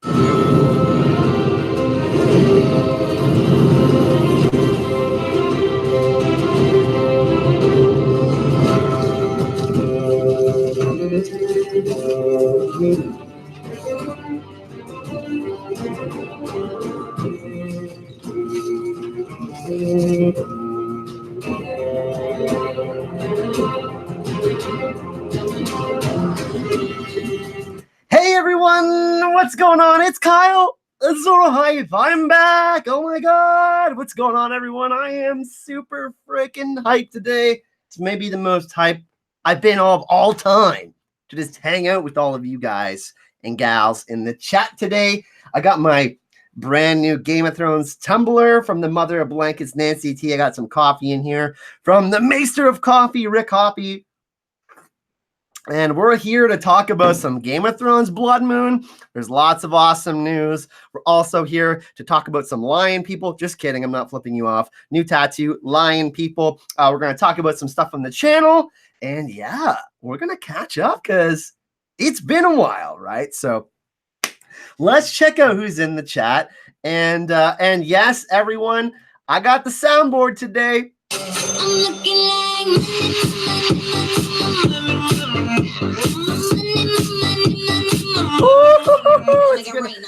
Hey everyone, what's going on? It's Kyle Azor Ahype. I'm back. Oh my god, what's going on, everyone? I am super freaking hyped today. It's maybe the most hyped I've been of all time to just hang out with all of you guys and gals in the chat today. I got my brand new Game of Thrones tumbler from the mother of blankets, Nancy T. I got some coffee in here from the maester of coffee, Rick Hoppy. And we're here to talk about some Game of Thrones Bloodmoon. There's lots of awesome news. We're also here to talk about some lion people. Just kidding, I'm not flipping you off. New tattoo, lion people. We're going to talk about some stuff on the channel. And yeah, we're going to catch up because it's been a while, right? So let's check out who's in the chat. And yes, everyone, I got the soundboard today. I'm looking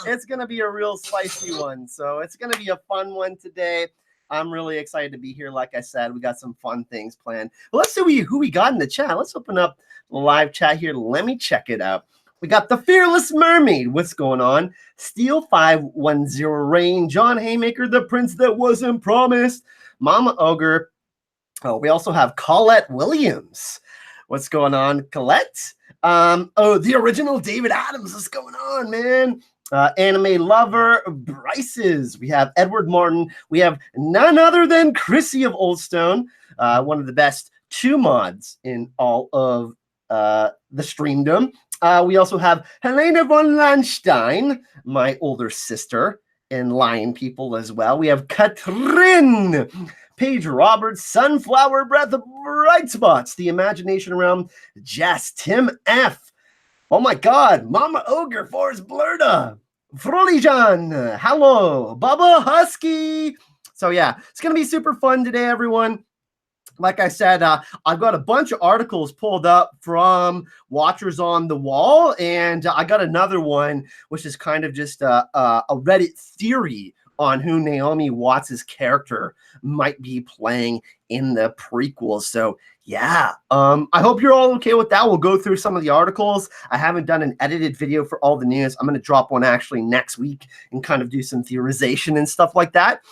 it's gonna be a real spicy one, so it's gonna be a fun one today. I'm really excited to be here. Like I said, we got some fun things planned. But let's see who we got in the chat. Let's open up the live chat here. Let me check it out. We got the Fearless Mermaid. What's going on? Steel 510 Rain, John Haymaker, the Prince That Wasn't Promised, Mama Ogre. Oh, we also have Colette Williams. What's going on, Colette? Oh, the original David Adams. What's going on, man? Anime Lover, Bryce's. We have Edward Martin. We have none other than Chrissy of Oldstone, one of the best 2 mods in all of the streamdom. We also have Helena von Landstein, my older sister, in Lion People as well. We have Katrin, Paige Roberts, Sunflower Breath, Bright Spots, The Imagination Realm, Jess, Tim F. Oh my God, Mama Ogre, Forrest Blurda, Frolijan, hello, Bubba Husky. So yeah, it's going to be super fun today, everyone. Like I said, I've got a bunch of articles pulled up from Watchers on the Wall, and I got another one, which is kind of just a Reddit theory on who Naomi Watts' character might be playing in the prequel. So yeah, I hope you're all okay with that. We'll go through some of the articles. I haven't done an edited video for all the news. I'm going to drop one actually next week and kind of do some theorization and stuff like that.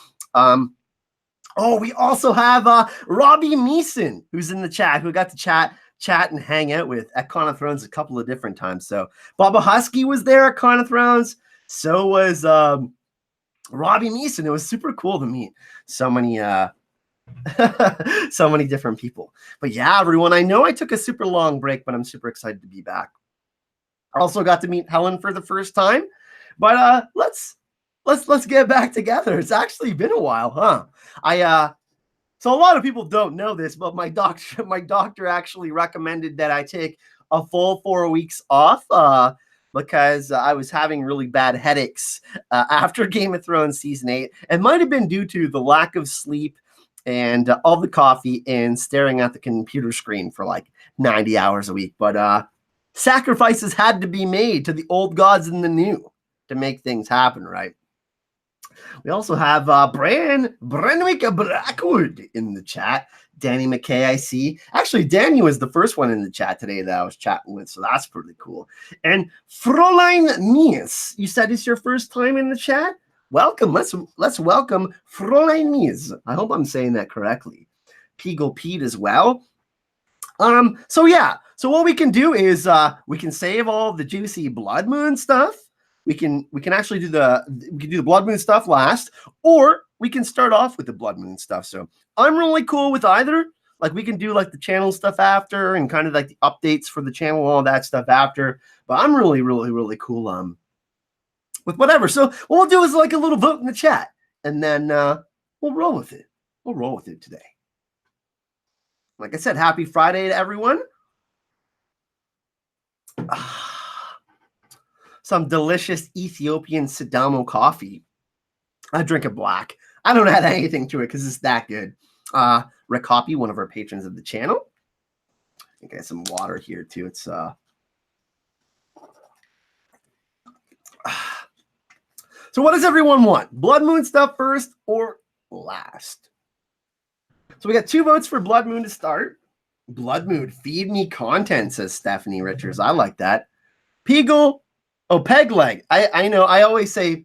Oh, we also have Robbie Meeson, who's in the chat, who got to chat and hang out with at Con of Thrones a couple of different times. So Bubba Husky was there at Con of Thrones. So was Robbie Meeson. It was super cool to meet so many so many different people. But yeah, everyone, I know I took a super long break, but I'm super excited to be back. I also got to meet Helen for the first time. But let's get back together. It's actually been a while, huh? So a lot of people don't know this, but my doctor actually recommended that I take a full 4 weeks off because I was having really bad headaches after Game of Thrones season 8. It might have been due to the lack of sleep and all the coffee and staring at the computer screen for like 90 hours a week. But sacrifices had to be made to the old gods and the new to make things happen, right? We also have Brenwick Brackwood in the chat. Danny McKay, I see. Actually, Danny was the first one in the chat today that I was chatting with, so that's pretty cool. And Fräulein Mies, you said it's your first time in the chat? Welcome. Let's welcome Fräulein Mies. I hope I'm saying that correctly. Peagle Pete as well. So yeah. So what we can do is we can save all the juicy Bloodmoon stuff. We can actually do the Bloodmoon stuff last, or we can start off with the Bloodmoon stuff. So I'm really cool with either. Like we can do like the channel stuff after, and kind of like the updates for the channel, all that stuff after. But I'm really cool with whatever. So what we'll do is like a little vote in the chat, and then we'll roll with it. We'll roll with it today. Like I said, happy Friday to everyone. some delicious Ethiopian Sidamo coffee. I drink it black. I don't add anything to it because it's that good. Rick Hoppy, one of our patrons of the channel. I think I got some water here too. It's So what does everyone want? Blood Moon stuff first or last? So we got 2 votes for Blood Moon to start. Blood Moon, feed me content, says Stephanie Richards. I like that. Peagle, peg leg. I know. I always say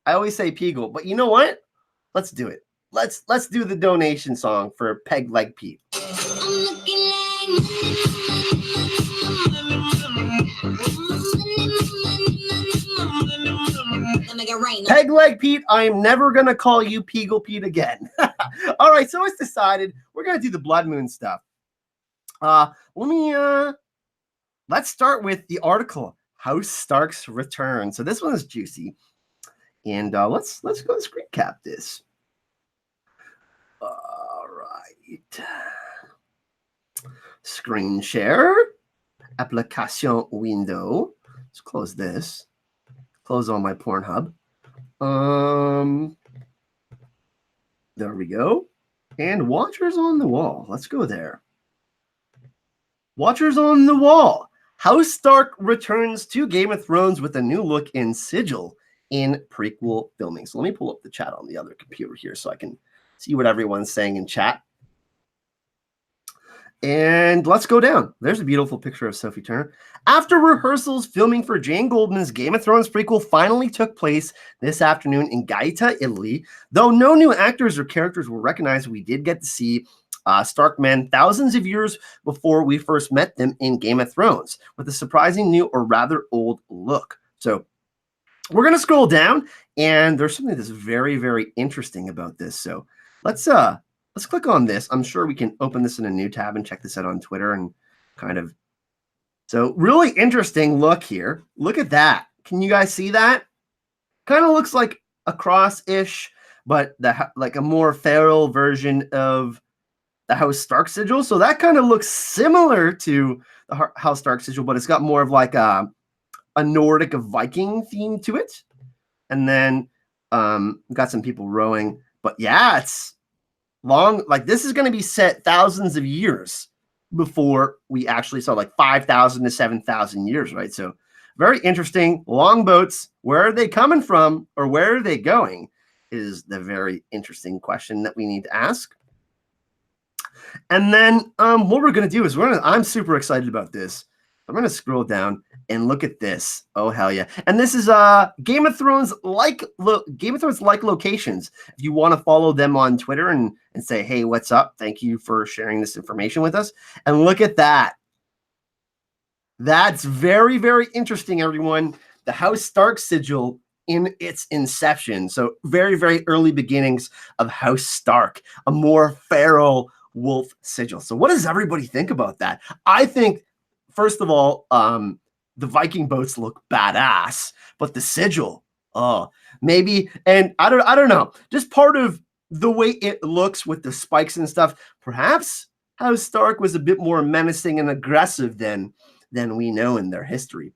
Peagle, but you know what? Let's do it. Let's do the donation song for Peg Leg Pete. Peg Leg Pete, I am never gonna call you Peagle Pete again. All right, so it's decided we're gonna do the Blood Moon stuff. Let's start with the article, House Stark's Return. So this one is juicy. And let's go screen cap this. All right. Screen share. Application window. Let's close this. Close all my Pornhub. There we go. And Watchers on the Wall. Let's go there. Watchers on the Wall. House Stark returns to Game of Thrones with a new look in Sigil in prequel filming. So let me pull up the chat on the other computer here so I can see what everyone's saying in chat. And let's go down. There's a beautiful picture of Sophie Turner. After rehearsals, filming for Jane Goldman's Game of Thrones prequel finally took place this afternoon in Gaeta, Italy. Though no new actors or characters were recognized, we did get to see Stark men thousands of years before we first met them in Game of Thrones, with a surprising new or rather old look. So we're going to scroll down, and there's something that's very, very interesting about this. So let's click on this. I'm sure we can open this in a new tab and check this out on Twitter and kind of. So really interesting look here. Look at that. Can you guys see that? Kind of looks like a cross-ish, but like a more feral version of the House Stark sigil. So that kind of looks similar to the House Stark sigil, but it's got more of like a Nordic, Viking theme to it. And then got some people rowing. But yeah, it's long. Like this is going to be set thousands of years before we actually saw, like 5,000 to 7,000 years, right? So very interesting. Longboats, where are they coming from or where are they going is the very interesting question that we need to ask. And then what we're going to do is I'm super excited about this. I'm going to scroll down and look at this. Oh, hell yeah. And this is Game of Thrones like locations. If you want to follow them on Twitter and say, hey, what's up? Thank you for sharing this information with us. And look at that. That's very, very interesting, everyone. The House Stark sigil in its inception. So very, very early beginnings of House Stark, a more feral wolf sigil. So what does everybody think about that? I think, first of all, the Viking boats look badass, but the sigil, maybe, and I don't know, just part of the way it looks with the spikes and stuff. Perhaps House Stark was a bit more menacing and aggressive than we know in their history.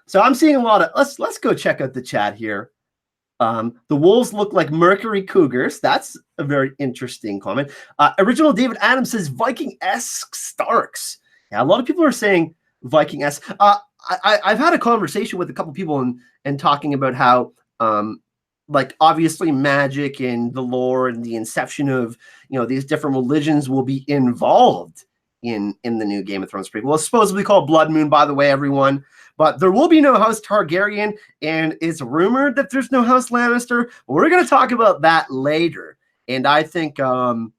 So I'm seeing a lot of. Let's go check out the chat here. The wolves look like Mercury cougars. That's a very interesting comment. Original David Adams says Viking-esque Starks. Yeah, a lot of people are saying Viking-esque. I've had a conversation with a couple people and talking about how, like, obviously magic and the lore and the inception of, these different religions will be involved in the new Game of Thrones prequel. Well, it's supposedly called Bloodmoon, by the way, everyone. But there will be no House Targaryen, and it's rumored that there's no House Lannister. But we're going to talk about that later. And I think that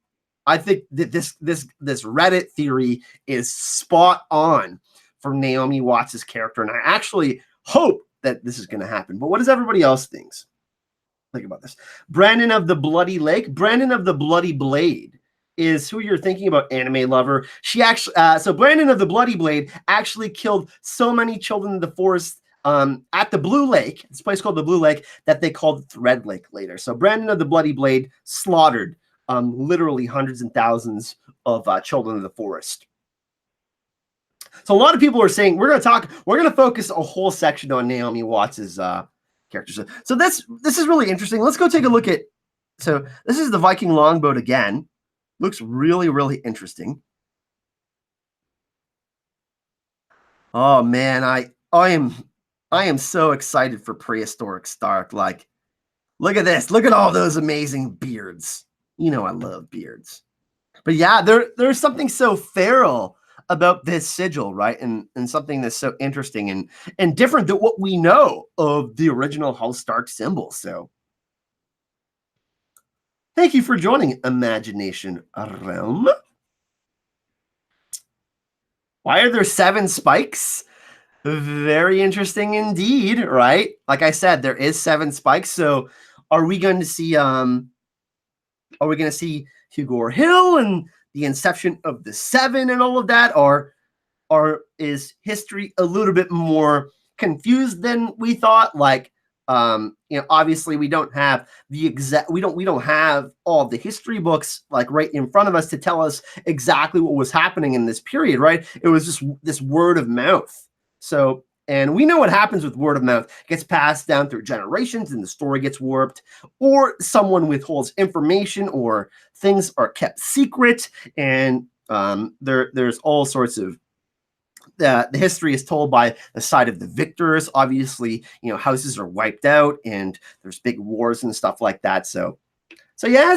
this Reddit theory is spot on for Naomi Watts' character, and I actually hope that this is going to happen. But what does everybody else think about this? Brandon of the Bloody Lake, Brandon of the Bloody Blade is who you're thinking about, anime lover. She actually, so Brandon of the Bloody Blade actually killed so many children in the forest at the Blue Lake, this place called the Blue Lake, that they called it the Red Lake later. So Brandon of the Bloody Blade slaughtered literally hundreds and thousands of children in the forest. So a lot of people are saying we're going to focus a whole section on Naomi Watts's characters. So this is really interesting. Let's go take a look at. So this is the Viking longboat again. Looks really, really interesting. Oh man, I am so excited for prehistoric Stark. Like, look at this. Look at all those amazing beards. You know I love beards. But yeah, there's something so feral about this sigil, right? And something that's so interesting and different than what we know of the original House Stark symbol. So thank you for joining Imagination Realm. Why are there 7 spikes? Very interesting indeed, right? Like I said, there is 7 spikes. So are we going to see Hugor Hill and the inception of the 7 and all of that, or is history a little bit more confused than we thought? Like, obviously we don't have we don't have all the history books like right in front of us to tell us exactly what was happening in this period, right? It was just this word of mouth. So, and we know what happens with word of mouth. It gets passed down through generations and the story gets warped, or someone withholds information, or things are kept secret, and there's all sorts of the history is told by the side of the victors. Obviously, houses are wiped out and there's big wars and stuff like that. So yeah,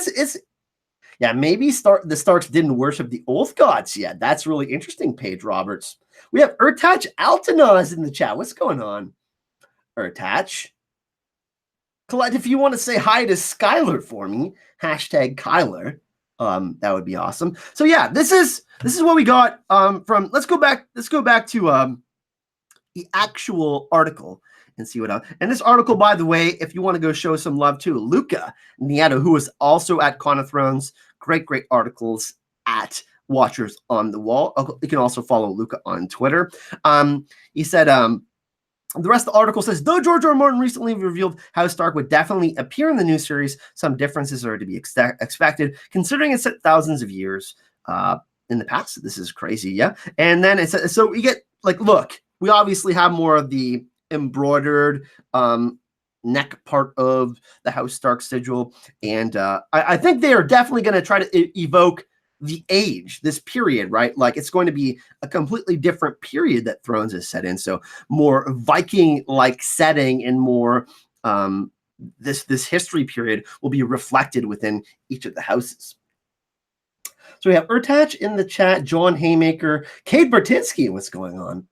maybe the Starks didn't worship the oath gods yet. That's really interesting, Paige Roberts. We have Urtach Altanaz in the chat. What's going on, Urtach? Colette, if you want to say hi to Skylar for me, hashtag Kyler. That would be awesome. So yeah, this is what we got from. Let's go back to the actual article and see what else. And this article, by the way, if you want to go show some love to Luca Nieto, who is also at Con of Thrones, great articles at Watchers on the Wall. You can also follow Luca on Twitter. He said, the rest of the article says, though George R. R. Martin recently revealed how Stark would definitely appear in the new series, some differences are to be expected, considering it's set thousands of years in the past. This is crazy, yeah? And then it says, so we get, like, look, we obviously have more of the embroidered neck part of the House Stark sigil, and I think they are definitely going to try to evoke the age, this period, right? Like, it's going to be a completely different period that Thrones is set in. So more Viking-like setting, and more this history period will be reflected within each of the houses. So we have Urtach in the chat, John Haymaker, Kate Bertinsky. What's going on?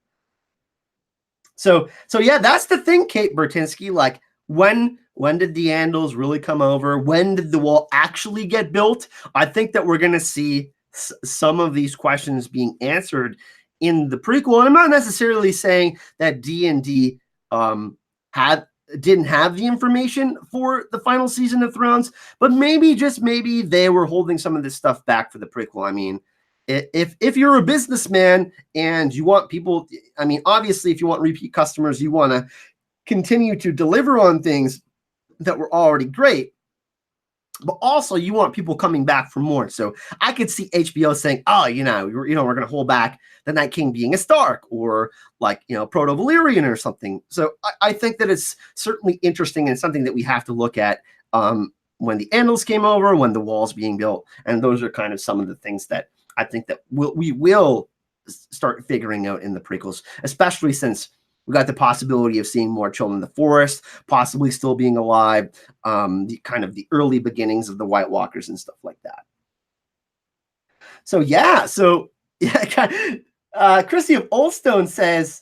So yeah, that's the thing, Kate Bertinsky. Like, when did the Andals really come over? When did the wall actually get built? I think that we're going to see some of these questions being answered in the prequel. And I'm not necessarily saying that D&D didn't have the information for the final season of Thrones, but maybe, just maybe, they were holding some of this stuff back for the prequel. I mean, if you're a businessman and you want people, I mean, obviously, if you want repeat customers, you want to continue to deliver on things that were already great, but also you want people coming back for more. So I could see HBO saying, oh, we're going to hold back the Night King being a Stark, or like, Proto-Valyrian or something. So I think that it's certainly interesting and something that we have to look at when the Andals came over, when the wall's being built. And those are kind of some of the things that I think that we will start figuring out in the prequels, especially since we got the possibility of seeing more children in the forest, possibly still being alive, the kind of the early beginnings of the White Walkers and stuff like that. So yeah, Chrissy of Oldstone says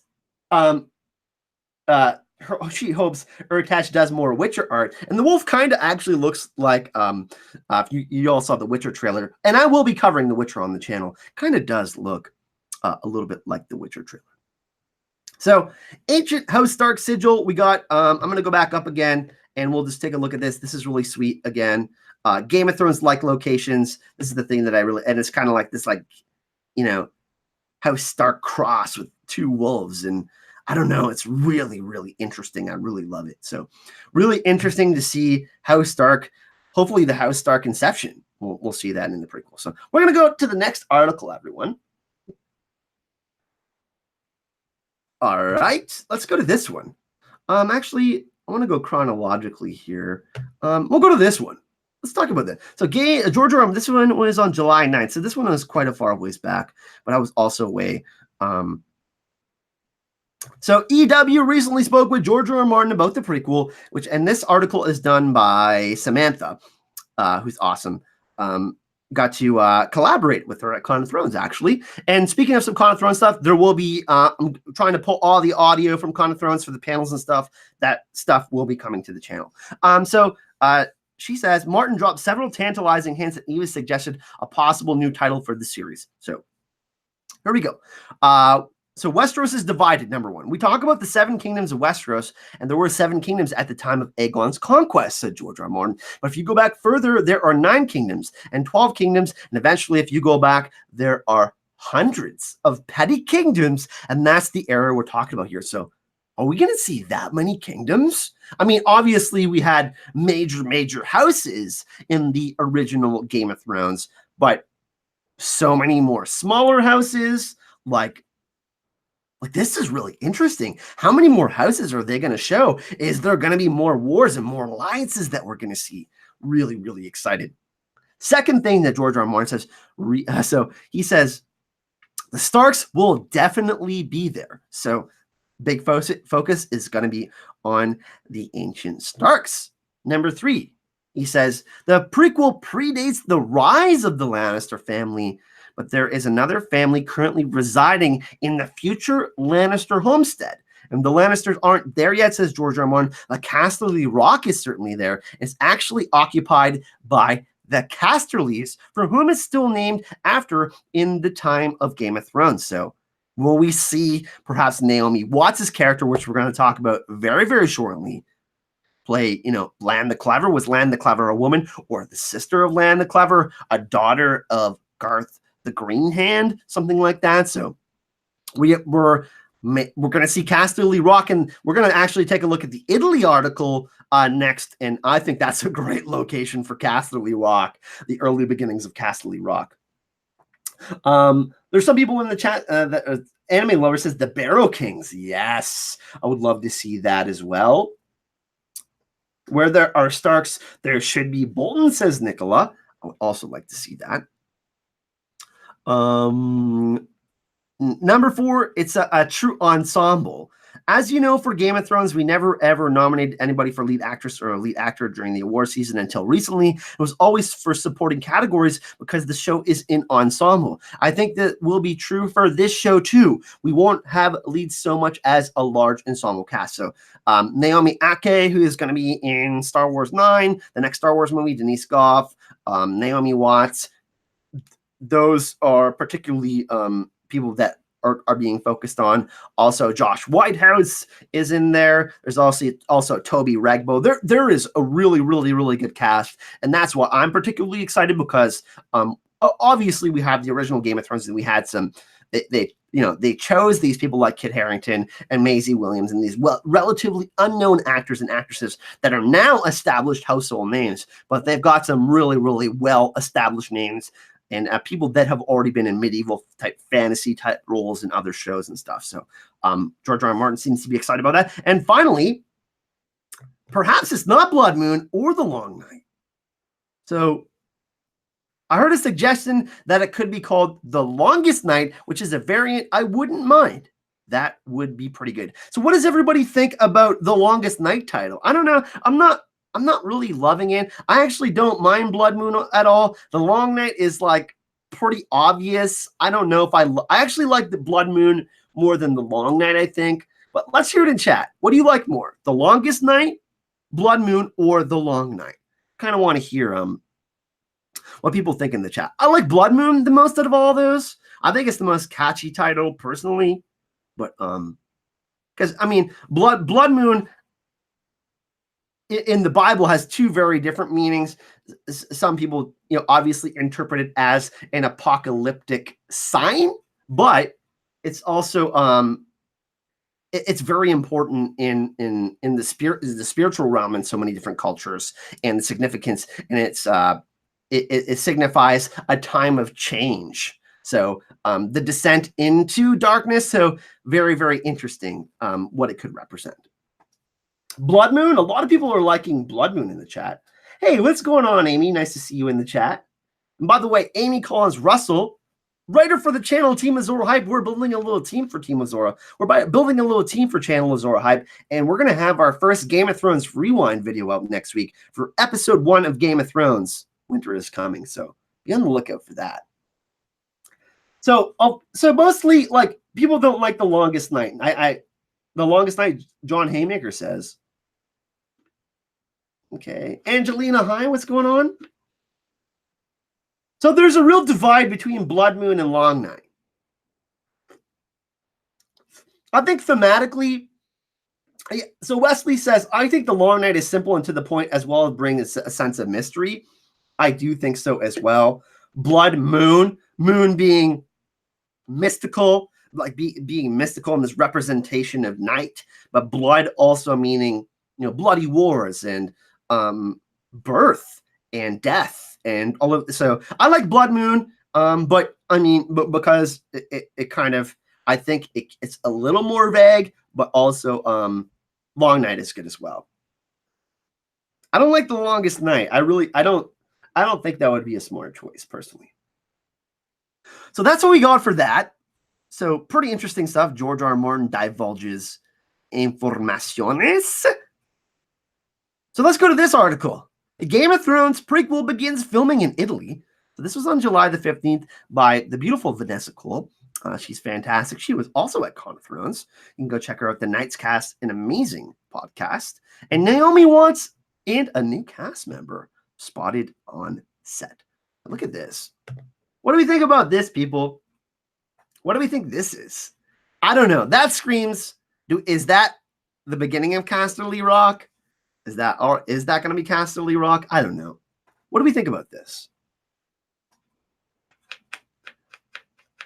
she hopes Urtach does more Witcher art, and the wolf kind of actually looks like if you all saw the Witcher trailer, and I will be covering the Witcher on the channel. Kind of does look a little bit like the Witcher trailer. So, Ancient House Stark sigil, we got, I'm going to go back up again, and we'll just take a look at this. This is really sweet again. Game of Thrones-like locations. This is the thing that and it's kind of like this, like, House Stark cross with 2 wolves, and I don't know, it's really, really interesting. I really love it. So, really interesting to see House Stark, hopefully the House Stark inception. We'll see that in the prequel. So, we're going to go to the next article, everyone. All right, let's go to this one. Actually, I want to go chronologically here. We'll go to this one. Let's talk about that. So, George R. R. This one was on July 9th. So this one was quite a far ways back, but I was also away. So EW recently spoke with George R. R. Martin about the prequel, and this article is done by Samantha, who's awesome. Got to collaborate with her at Con of Thrones, actually. And speaking of some Con of Thrones stuff, there will be, I'm trying to pull all the audio from Con of Thrones for the panels and stuff. That stuff will be coming to the channel. She says, Martin dropped several tantalizing hints that Eva suggested a possible new title for the series. So here we go. So Westeros is divided, number one. We talk about the 7 kingdoms of Westeros, and there were 7 kingdoms at the time of Aegon's conquest, said George R. R. Martin. But if you go back further, there are 9 kingdoms and 12 kingdoms, and eventually, if you go back, there are hundreds of petty kingdoms, and that's the era we're talking about here. So are we going to see that many kingdoms? I mean, obviously, we had major houses in the original Game of Thrones, but so many more smaller houses, like this is really interesting. How many more houses are they going to show? Is there going to be more wars and more alliances that we're going to see? Really excited. Second thing that George R. R. Martin says, so he says, the Starks will definitely be there. So big focus is going to be on the ancient Starks. Number 3, he says, the prequel predates the rise of the Lannister family, but there is another family currently residing in the future Lannister homestead. And the Lannisters aren't there yet, says George R. R. Martin. The Casterly Rock is certainly there. It's actually occupied by the Casterlys, for whom it's still named after in the time of Game of Thrones. So will we see perhaps Naomi Watts' character, which we're going to talk about very shortly, play, Lann the Clever? Was Lann the Clever a woman, or the sister of Lann the Clever, a daughter of Garth the Green Hand, something like that? So we're going to see Casterly Rock, and we're going to actually take a look at the Italy article next, and I think that's a great location for Casterly Rock, the early beginnings of Casterly Rock. There's some people in the chat that Anime Lover says the Barrow Kings. Yes, I would love to see that as well. Where there are Starks, there should be Bolton, says Nicola. I would also like to see that. Number 4, it's a true ensemble. As you know, for Game of Thrones, we never ever nominated anybody for lead actress or lead actor during the award season until recently. It was always for supporting categories because the show is in ensemble. I think that will be true for this show too. We won't have leads so much as a large ensemble cast. So Naomi Ake, who is going to be in Star Wars 9, the next Star Wars movie, Denise Goff, Naomi Watts, those are particularly people that are being focused on. Also, Josh Whitehouse is in there. There's also Toby Regbo. There is a really good cast, and that's why I'm particularly excited, because obviously we have the original Game of Thrones, and we had some they chose these people like Kit Harington and Maisie Williams, and these relatively unknown actors and actresses that are now established household names, but they've got some really well established names, and people that have already been in medieval type fantasy type roles in other shows and stuff. So George R. R. Martin seems to be excited about that. And finally, perhaps it's not Bloodmoon or The Long Night. So I heard a suggestion that it could be called The Longest Night, which is a variant I wouldn't mind. That would be pretty good. So what does everybody think about The Longest Night title? I don't know. I'm not really loving it. I actually don't mind Bloodmoon at all. The Long Night is like pretty obvious. I don't know if I actually like the Bloodmoon more than the Long Night, I think. But let's hear it in chat. What do you like more? The Longest Night, Bloodmoon, or the Long Night? Kind of want to hear what people think in the chat. I like Bloodmoon the most out of all those. I think it's the most catchy title personally. But because I mean Bloodmoon in the Bible has 2 very different meanings. Some people, obviously interpret it as an apocalyptic sign, but it's also it's very important in the spiritual realm in so many different cultures, and the significance, and it signifies a time of change. So the descent into darkness. So very, very interesting what it could represent. Bloodmoon. A lot of people are liking Bloodmoon in the chat. Hey, what's going on, Amy? Nice to see you in the chat. And by the way, Amy Collins Russell, writer for the channel Team Azor Ahype. We're building a little team for Team Azor. We're building a little team for Channel Azor Ahype, and we're going to have our first Game of Thrones rewind video out next week for episode 1 of Game of Thrones. Winter is coming, so be on the lookout for that. So mostly, like, people don't like The Longest Night. The Longest Night, John Haymaker says. Okay, Angelina, hi, what's going on? So there's a real divide between Bloodmoon and Long Night. I think thematically, so Wesley says, I think the Long Night is simple and to the point as well as bring a sense of mystery. I do think so as well. Bloodmoon, moon being mystical, like being mystical in this representation of night, but blood also meaning, bloody wars and birth and death. And all of so I like Bloodmoon, but because it kind of, I think it's a little more vague, but also Long Night is good as well. I don't like The Longest Night. I don't think that would be a smart choice personally. So that's what we got for that. So pretty interesting stuff. George R. R. Martin divulges informaciones. So let's go to this article. The Game of Thrones prequel begins filming in Italy. So this was on July the 15th by the beautiful Vanessa Cole. She's fantastic. She was also at Con of Thrones. You can go check her out. The Knights Cast, an amazing podcast. And Naomi Watts and a new cast member spotted on set. Look at this. What do we think about this, people? What do we think this is? I don't know. That screams, is that the beginning of Casterly Rock? Is that going to be Casterly Rock? I don't know. What do we think about this?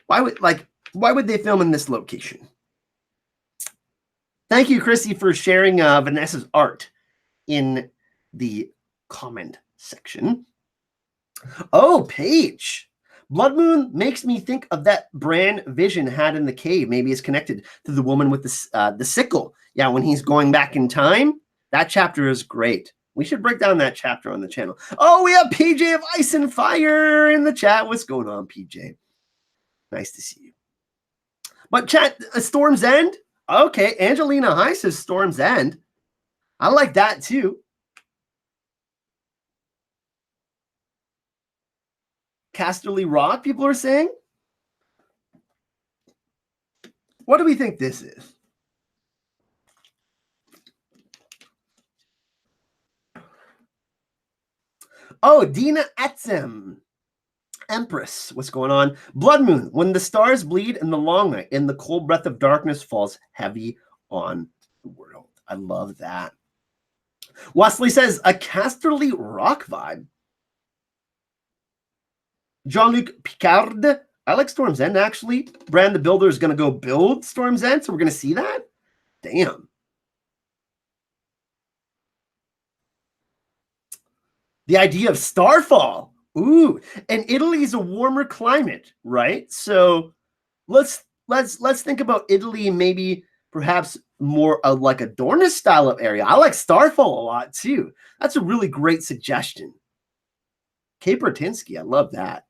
Why would they film in this location? Thank you, Chrissy, for sharing Vanessa's art in the comment section. Oh, Paige. Bloodmoon makes me think of that Bran vision had in the cave. Maybe it's connected to the woman with the sickle. Yeah, when he's going back in time. That chapter is great. We should break down that chapter on the channel. Oh, we have PJ of Ice and Fire in the chat. What's going on, PJ? Nice to see you. But chat, Storm's End? Okay, Angelina High says Storm's End. I like that too. Casterly Rock, people are saying? What do we think this is? Oh, Dina Etzem. Empress, what's going on? Bloodmoon, when the stars bleed in the long night, and the cold breath of darkness falls heavy on the world. I love that. Wesley says, a Casterly Rock vibe. Jean-Luc Picard, I like Storm's End, actually. Bran the Builder is going to go build Storm's End, so we're going to see that? Damn. The idea of Starfall. Ooh, and Italy's a warmer climate, right? So let's think about Italy, maybe perhaps more of like a Dornish style of area. I like Starfall a lot too. That's a really great suggestion. Cape Ratinsky, I love that.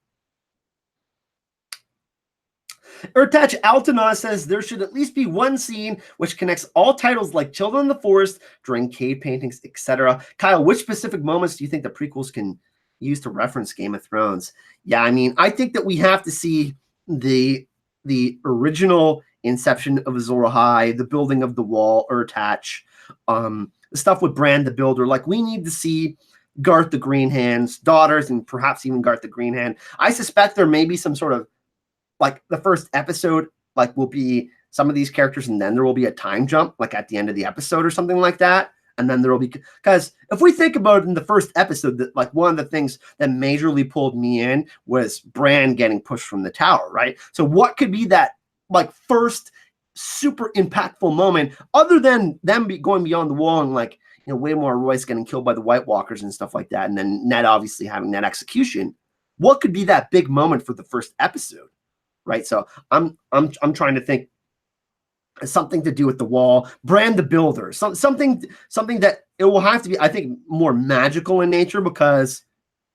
Urtach Altana says there should at least be one scene which connects all titles like Children in the Forest, during cave paintings, etc. Kyle, which specific moments do you think the prequels can use to reference Game of Thrones? Yeah, I mean, I think that we have to see the original inception of Azor Ahype, the building of the wall, Urtach, the stuff with Bran the Builder. Like, we need to see Garth the Green Hand's daughters and perhaps even Garth the Green Hand. I suspect there may be some sort of, like, the first episode, like, will be some of these characters, and then there will be a time jump, like at the end of the episode or something like that. And then there will be, because if we think about it in the first episode, that like one of the things that majorly pulled me in was Bran getting pushed from the tower, right? So what could be that like first super impactful moment other than them going beyond the wall and like, you know, Waymore Royce getting killed by the White Walkers and stuff like that, and then Ned obviously having that execution? What could be that big moment for the first episode? right? So I'm trying to think something to do with the wall, Brand the Builder, something that it will have to be, I think, more magical in nature, because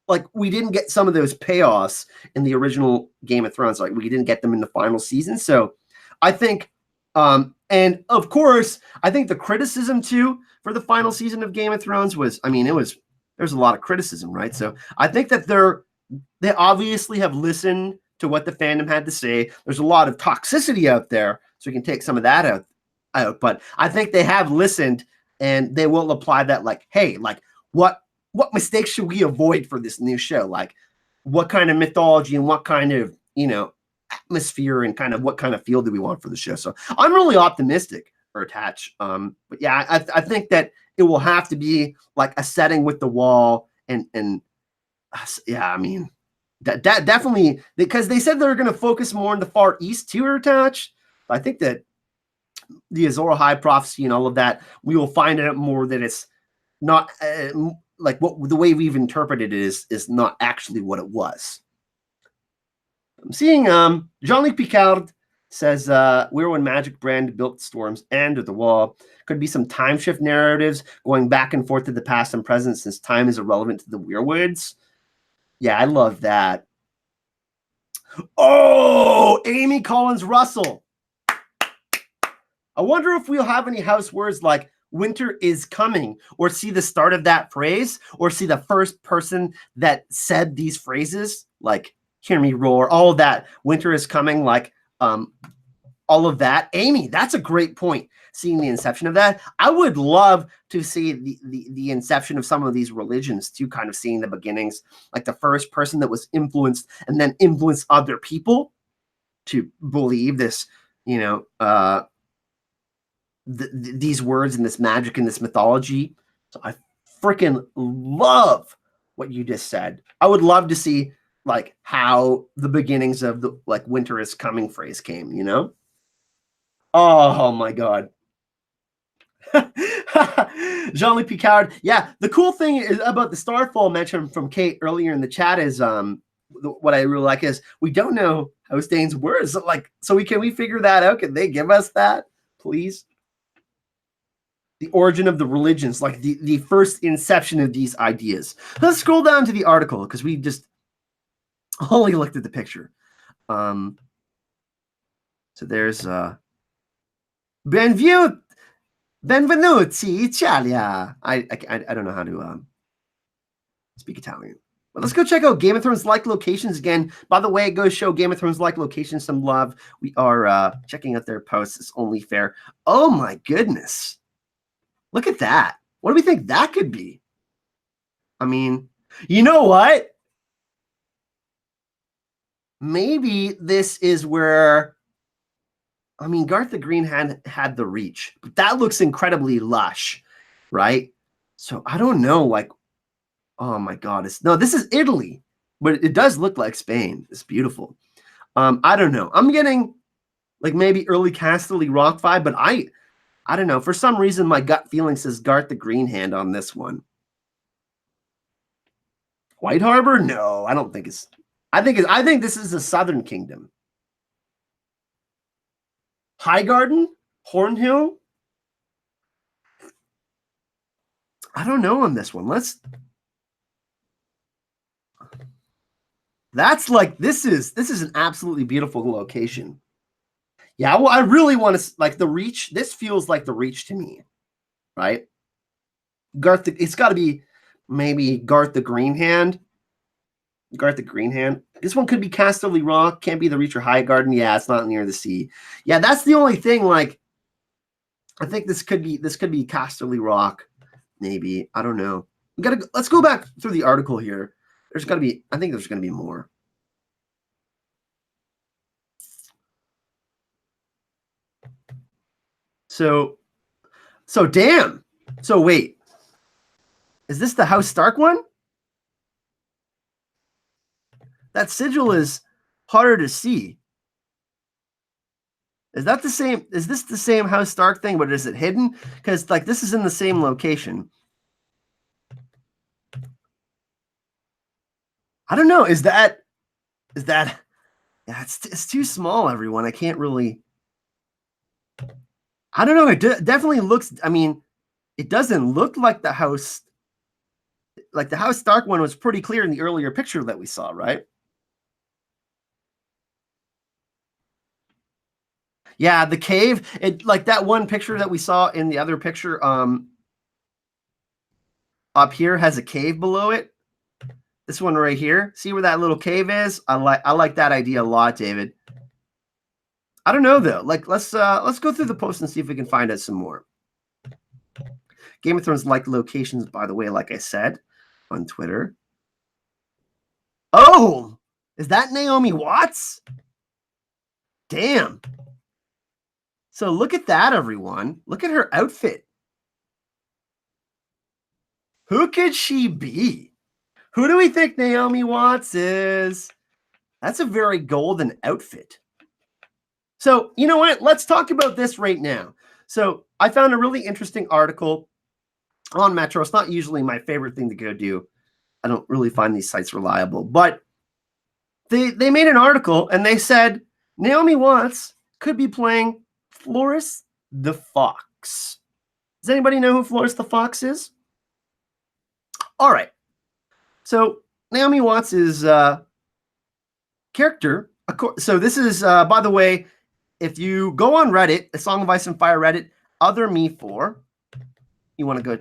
like we didn't get some of those payoffs in the original Game of Thrones, like we didn't get them in the final season. So I think, and of course, I think the criticism too for the final season of Game of Thrones was, I mean, there's a lot of criticism, right? So I think that they obviously have listened to what the fandom had to say. There's a lot of toxicity out there, so we can take some of that out. But I think they have listened, and they will apply that. Like, hey, like what mistakes should we avoid for this new show? Like, what kind of mythology and what kind of atmosphere and kind of what kind of feel do we want for the show? So I'm really optimistic or attached. But yeah, I think that it will have to be like a setting with the wall and yeah, I mean. That definitely, because they said they're going to focus more on the Far East too, attached. I think that the Azor Ahype prophecy and all of that, we will find out more that it's not like what the way we've interpreted it is not actually what it was. I'm seeing Jean-Luc Picard says we're when Magic Brand built Storm's End at the wall. Could be some time shift narratives going back and forth to the past and present, since time is irrelevant to the Weirwoods. Yeah, I love that. Oh, Amy Collins Russell. I wonder if we'll have any house words like winter is coming, or see the start of that phrase, or see the first person that said these phrases, like hear me roar, all of that, winter is coming, like all of that. Amy, that's a great point. Seeing the inception of that, I would love to see the inception of some of these religions too, kind of seeing the beginnings, like the first person that was influenced and then influenced other people to believe this, these words and this magic and this mythology. So I freaking love what you just said. I would love to see like how the beginnings of the like winter is coming phrase came, Oh my God. Jean-Luc Picard. Yeah, the cool thing is about the Starfall mentioned from Kate earlier in the chat is what I really like is we don't know House Dane's words. Like, so can we figure that out? Can they give us that, please? The origin of the religions, like the first inception of these ideas. Let's scroll down to the article because we just only looked at the picture. So there's Benvenuti, Italia. I don't know how to speak Italian. But let's go check out Game of Thrones like locations again. By the way, go show Game of Thrones like locations some love. We are checking out their posts. It's only fair. Oh my goodness. Look at that. What do we think that could be? I mean, you know what? Maybe this is where, I mean, Garth the Green had the reach, but that looks incredibly lush, right? So I don't know, like, oh my God, this is Italy, but it does look like Spain. It's beautiful. I don't know. I'm getting like maybe early Casterly Rock vibe, but I don't know. For some reason, my gut feeling says Garth the Green Hand on this one. White Harbor? No, I don't think it's. I think this is the Southern Kingdom. Highgarden? Hornhill? I don't know on this one. That's like this is an absolutely beautiful location. Yeah, well, I really want to like the Reach. This feels like the Reach to me, right? Garth, it's got to be maybe Garth the Green Hand. Garth the Green Hand. This one could be Casterly Rock. Can't be the Reach or Highgarden. Yeah, it's not near the sea. Yeah, that's the only thing. Like, I think this could be Casterly Rock. Maybe, I don't know. Let's go back through the article here. There's got to be. I think there's going to be more. So damn. So wait, is this the House Stark one? That sigil is harder to see. Is that the same? Is this the same House Stark thing, but is it hidden? Because like this is in the same location. I don't know. Is that Yeah, it's too small, everyone. I can't really. I don't know. It definitely looks. I mean, it doesn't look like the house. Like the House Stark one was pretty clear in the earlier picture that we saw, right? Yeah, the cave. It like that one picture that we saw in the other picture. Up here has a cave below it. This one right here. See where that little cave is? I like that idea a lot, David. I don't know though. Like let's go through the post and see if we can find out some more. Game of Thrones like locations, by the way, like I said on Twitter. Oh, is that Naomi Watts? Damn. So look at that, everyone. Look at her outfit. Who could she be? Who do we think Naomi Watts is? That's a very golden outfit. So, you know what? Let's talk about this right now. So, I found a really interesting article on Metro. It's not usually my favorite thing to go do. I don't really find these sites reliable, but they made an article and they said Naomi Watts could be playing Floris the Fox. Does anybody know who Floris the Fox is? All right. So Naomi Watts is character. So this is, by the way, if you go on Reddit, A Song of Ice and Fire Reddit, Other Me 4, you want to go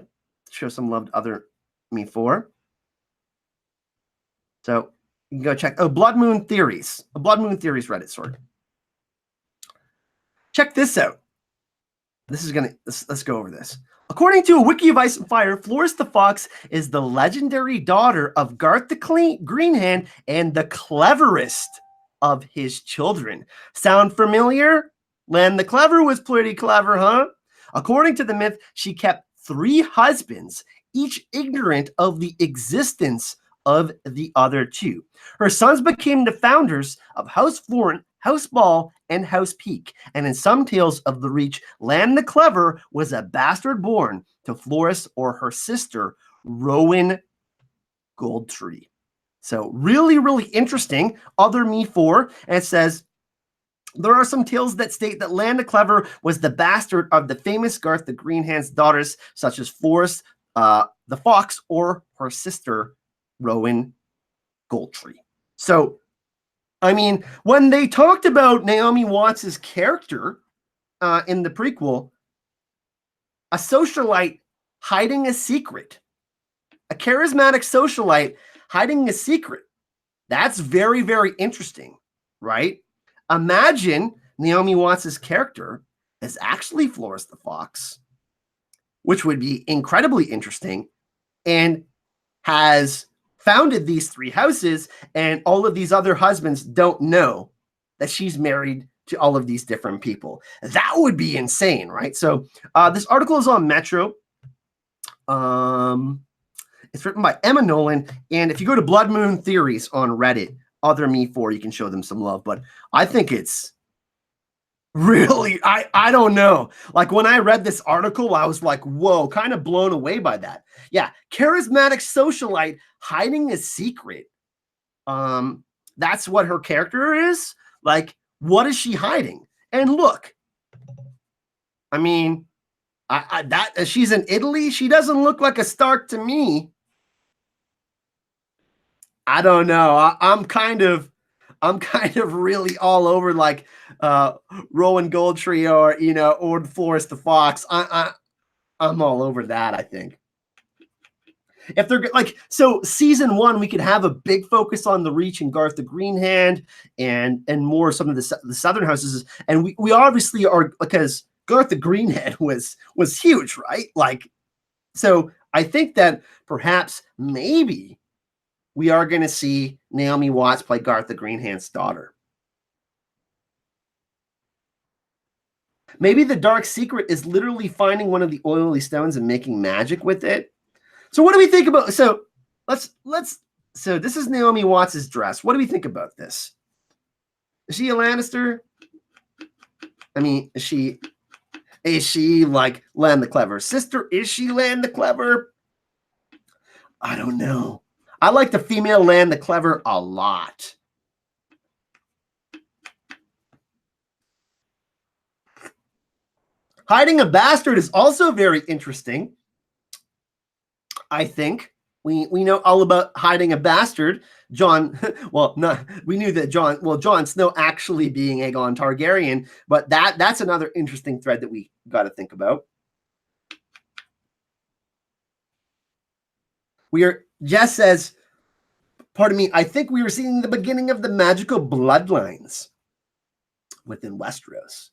show some love to Other Me 4. So you can go check. Oh, Bloodmoon Theories. Bloodmoon Theories Reddit, sorry. Check this out. This is going to, let's go over this. According to a wiki of Ice and Fire, Floris the Fox is the legendary daughter of Garth the Greenhand and the cleverest of his children. Sound familiar? Lann the Clever was pretty clever, huh? According to the myth, she kept 3 husbands, each ignorant of the existence of the other 2. Her sons became the founders of House Florent, House Ball, and House Peak. And in some tales of the Reach, Lann the Clever was a bastard born to Floris or her sister, Rowan Goldtree. So really, really interesting. Other Me 4, and it says, there are some tales that state that Lann the Clever was the bastard of the famous Garth the Greenhand's daughters, such as Floris the Fox or her sister, Rowan Goldtree. So, I mean, when they talked about Naomi Watts' character in the prequel, a socialite hiding a secret, a charismatic socialite hiding a secret, that's very, very interesting, right? Imagine Naomi Watts' character is actually Floris the Fox, which would be incredibly interesting, and has founded these 3 houses, and all of these other husbands don't know that she's married to all of these different people. That would be insane, right? So this article is on Metro. It's written by Emma Nolan, and if you go to Bloodmoon Theories on Reddit, Other Me 4, you can show them some love. But I think it's really, I don't know. Like when I read this article, I was like, whoa, kind of blown away by that. Yeah, charismatic socialite hiding a secret. That's what her character is. Like, what is she hiding? And look, I mean, that she's in Italy. She doesn't look like a Stark to me. I don't know. I'm kind of really all over like Rowan Goldtree or or Floris the Fox. I'm all over that, I think. If they're like, so season 1, we could have a big focus on the Reach and Garth the Greenhand and more some of the southern houses, and we obviously are, because Garth the Greenhand was huge, right? Like, so I think that perhaps maybe we are going to see Naomi Watts play Garth the Greenhand's daughter. Maybe the dark secret is literally finding one of the oily stones and making magic with it. So what do we think about, so so this is Naomi Watts' dress. What do we think about this? Is she a Lannister? I mean, is she like Lann the Clever sister? Is she Lann the Clever? I don't know. I like the female Lann the Clever a lot. Hiding a Bastard is also very interesting. I think we know all about Hiding a Bastard. Jon, well, no, we knew that Jon Snow actually being Aegon Targaryen, but that's another interesting thread that we got to think about. Jess says, pardon me, I think we were seeing the beginning of the magical bloodlines within Westeros.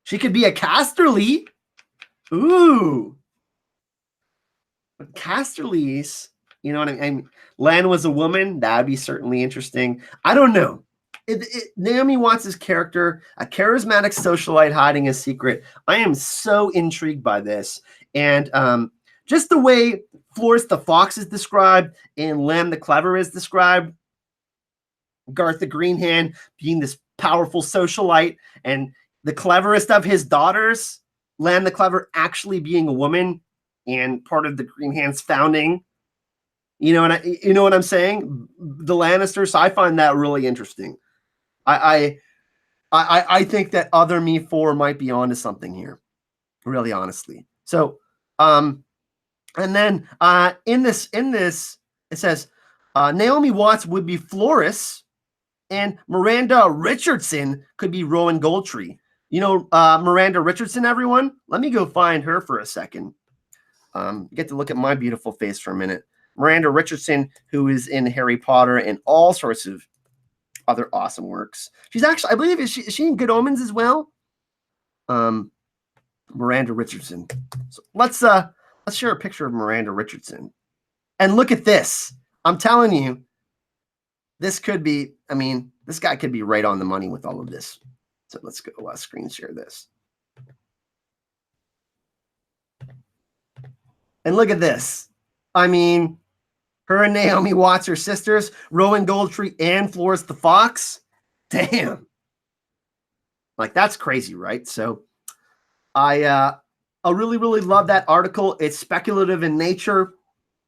She could be a Casterly. Ooh. But Casterly's, you know what I mean? Lann was a woman. That'd be certainly interesting. I don't know. Naomi Watts' character, a charismatic socialite hiding a secret. I am so intrigued by this. And just the way Floris the Fox is described and Lann the Clever is described, Garth the Green Hand being this powerful socialite, and the cleverest of his daughters, Lann the Clever, actually being a woman and part of the Green Hand's founding. You know what I'm saying? The Lannisters. I find that really interesting. I think that other Me 4 might be onto something here, really honestly. So, and then in this it says Naomi Watts would be Floris, and Miranda Richardson could be Rowan Goldtree. You know Miranda Richardson, everyone? Let me go find her for a second. Get to look at my beautiful face for a minute. Miranda Richardson, who is in Harry Potter and all sorts of other awesome works. She's actually, I believe, is she in Good Omens as well? Miranda Richardson. So let's share a picture of Miranda Richardson. And look at this. I'm telling you, this could be, I mean, this guy could be right on the money with all of this. So let's go screen share this. And look at this. I mean, her and Naomi Watts are sisters, Rowan Goldtree and Floris the Fox. Damn. Like, that's crazy, right? So I really, really love that article. It's speculative in nature,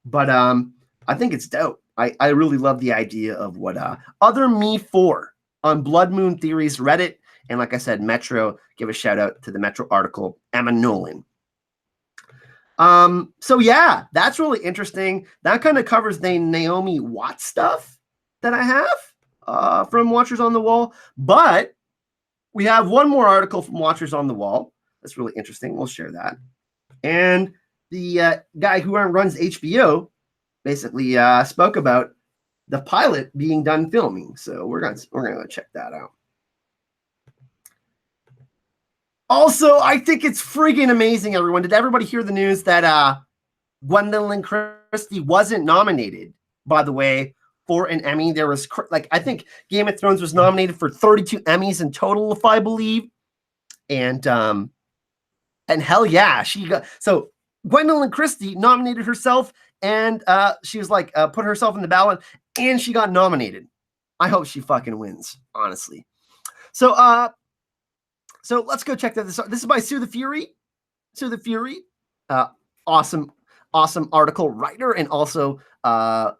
but I think it's dope. I really love the idea of what other Me 4 on Bloodmoon Theories Reddit. And like I said, Metro, give a shout out to the Metro article, Emma Nolan. So yeah, that's really interesting. That kind of covers the Naomi Watts stuff that I have from Watchers on the Wall. But we have one more article from Watchers on the Wall. That's really interesting. We'll share that. And the guy who runs HBO basically spoke about the pilot being done filming. So we're gonna check that out. Also, I think it's freaking amazing, everyone. Did everybody hear the news that Gwendolyn Christie wasn't nominated, by the way, for an Emmy? There was, like, I think Game of Thrones was nominated for 32 Emmys in total, if I believe. And hell yeah, she got, so Gwendolyn Christie nominated herself, and she was like, put herself in the ballot, and she got nominated. I hope she fucking wins, honestly. So let's go check that. This is by Sue the Fury. Sue the Fury, awesome article writer, and also part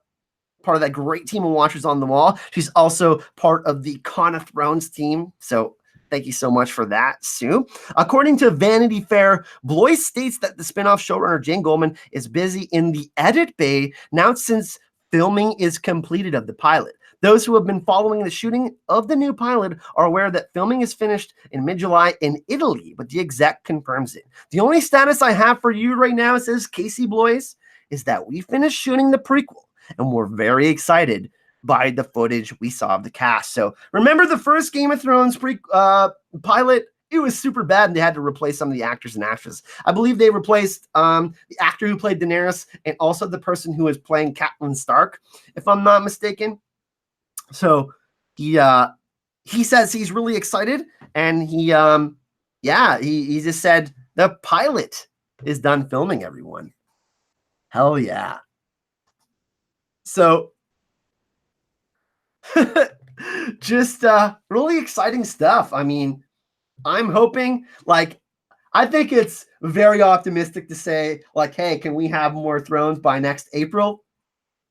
of that great team of Watchers on the Wall. She's also part of the Con of Thrones team. So thank you so much for that, Sue. According to Vanity Fair, Blois states that the spinoff showrunner Jane Goldman is busy in the edit bay now since filming is completed of the pilot. Those who have been following the shooting of the new pilot are aware that filming is finished in mid-July in Italy, but the exec confirms it. The only status I have for you right now, says Casey Blois, is that we finished shooting the prequel, and we're very excited by the footage we saw of the cast. So remember the first Game of Thrones pilot? It was super bad, and they had to replace some of the actors and actresses. I believe they replaced the actor who played Daenerys and also the person who was playing Catelyn Stark, if I'm not mistaken. So he says he's really excited, and he just said the pilot is done filming, everyone. Hell yeah. So just really exciting stuff. I mean, I'm hoping, like, I think it's very optimistic to say, like, hey, can we have more Thrones by next April?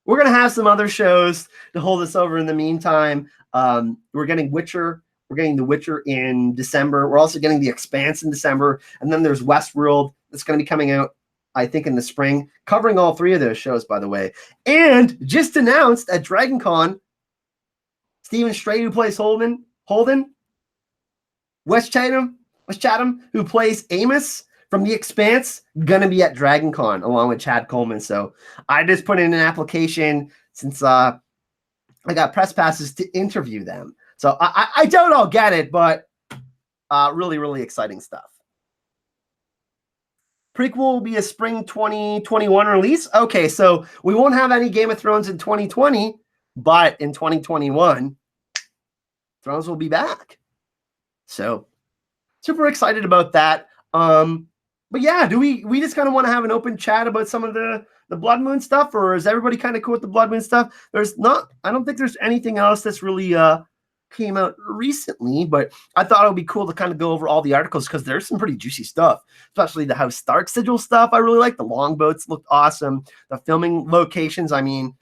We're going to have some other shows to hold us over in the meantime. We're getting Witcher We're getting The Witcher in December. We're also getting The Expanse in December. And then there's Westworld that's going to be coming out, I think, in the spring, covering all 3 of those shows, by the way. And just announced at Dragon Con, Stephen Strait, who plays Holden, West Chatham, who plays Amos from The Expanse, going to be at Dragon Con along with Chad Coleman. So I just put in an application since I got press passes to interview them. So I doubt I'll get it, but really, really exciting stuff. Prequel will be a spring 2021 release. Okay, so we won't have any Game of Thrones in 2020, but in 2021, Thrones will be back. So super excited about that. But yeah, do we just kind of want to have an open chat about some of the Bloodmoon stuff, or is everybody kind of cool with the Bloodmoon stuff? I don't think there's anything else that's really came out recently, but I thought it would be cool to kind of go over all the articles because there's some pretty juicy stuff, especially the House Stark sigil stuff. I really like the longboats, looked awesome. The filming locations, I mean,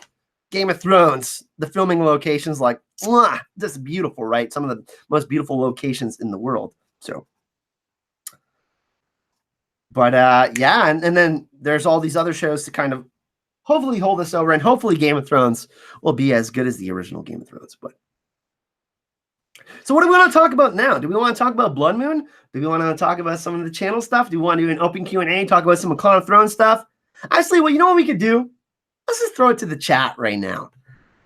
Game of Thrones, the filming locations, like, just beautiful, right? Some of the most beautiful locations in the world. So, but yeah, and then there's all these other shows to kind of hopefully hold us over, and hopefully Game of Thrones will be as good as the original Game of Thrones. But so what do we want to talk about now? Do we want to talk about Bloodmoon? Do we want to talk about some of the channel stuff? Do we want to do an open Q&A, talk about some Clan of Thrones stuff? Actually, well, you know what we could do? Let's just throw it to the chat right now.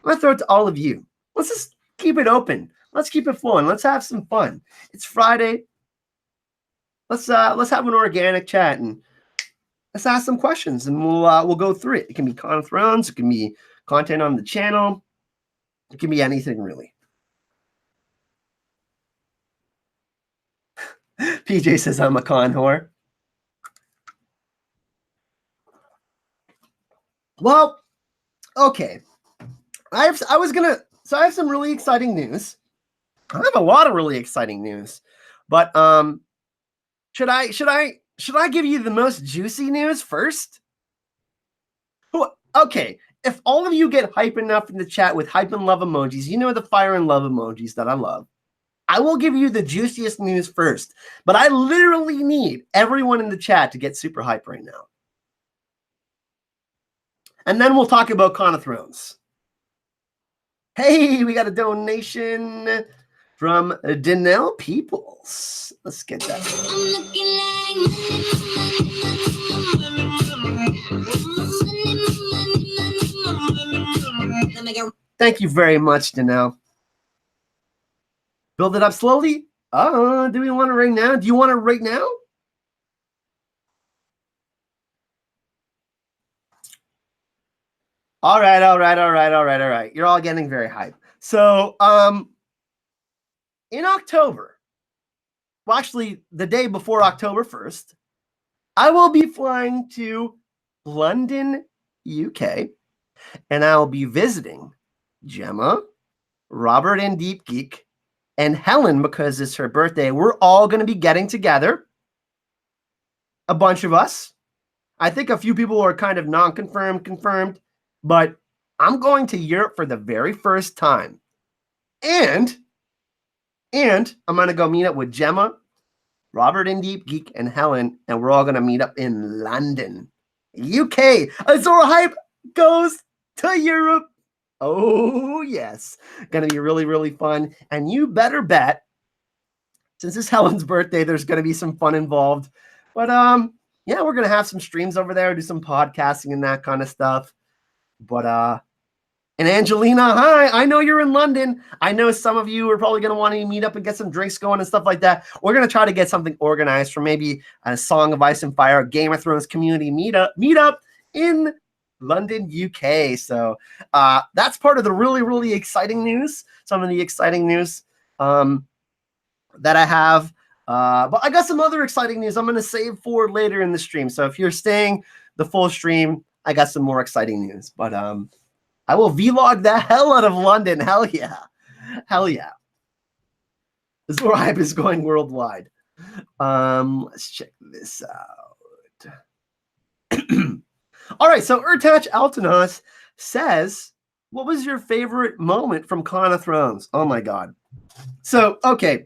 I'm going to throw it to all of you. Let's just keep it open. Let's keep it flowing. Let's have some fun. It's Friday. Let's have an organic chat and let's ask some questions, and we'll go through it. It can be Clan of Thrones. It can be content on the channel. It can be anything, really. PJ says I'm a con whore. Well, okay. I have some really exciting news. I have a lot of really exciting news, but should I give you the most juicy news first? Okay, if all of you get hype enough in the chat with hype and love emojis, you know the fire and love emojis that I love. I will give you the juiciest news first, but I literally need everyone in the chat to get super hype right now. And then we'll talk about Clan of Thrones. Hey, we got a donation from Danelle Peoples. Let's get that. Thank you very much, Danelle. Build it up slowly. Do we want it right now? Do you want it right now? All right. You're all getting very hype. So, in October, well, actually, the day before October 1st, I will be flying to London, UK, and I'll be visiting Gemma, Robert and Deep Geek, and Helen, because it's her birthday. We're all going to be getting together. A bunch of us. I think a few people are kind of non-confirmed, confirmed, but I'm going to Europe for the very first time. And I'm going to go meet up with Gemma, Robert and Deep Geek, and Helen, and we're all going to meet up in London, UK. Azor Ahype goes to Europe. Oh, yes. Going to be really, really fun. And you better bet, since it's Helen's birthday, there's going to be some fun involved. But, yeah, we're going to have some streams over there, do some podcasting and that kind of stuff. But, and Angelina, hi, I know you're in London. I know some of you are probably going to want to meet up and get some drinks going and stuff like that. We're going to try to get something organized for maybe a Song of Ice and Fire, Game of Thrones community meetup in London, UK. So that's part of the really, really exciting news. Some of the exciting news that I have. But I got some other exciting news I'm going to save for later in the stream. So if you're staying the full stream, I got some more exciting news. But I will vlog the hell out of London. Hell yeah. Hell yeah. Azor Ahype is going worldwide. Let's check this out. All right, so Urtach Altanos says, what was your favorite moment from Con of Thrones? Oh my God. So, okay.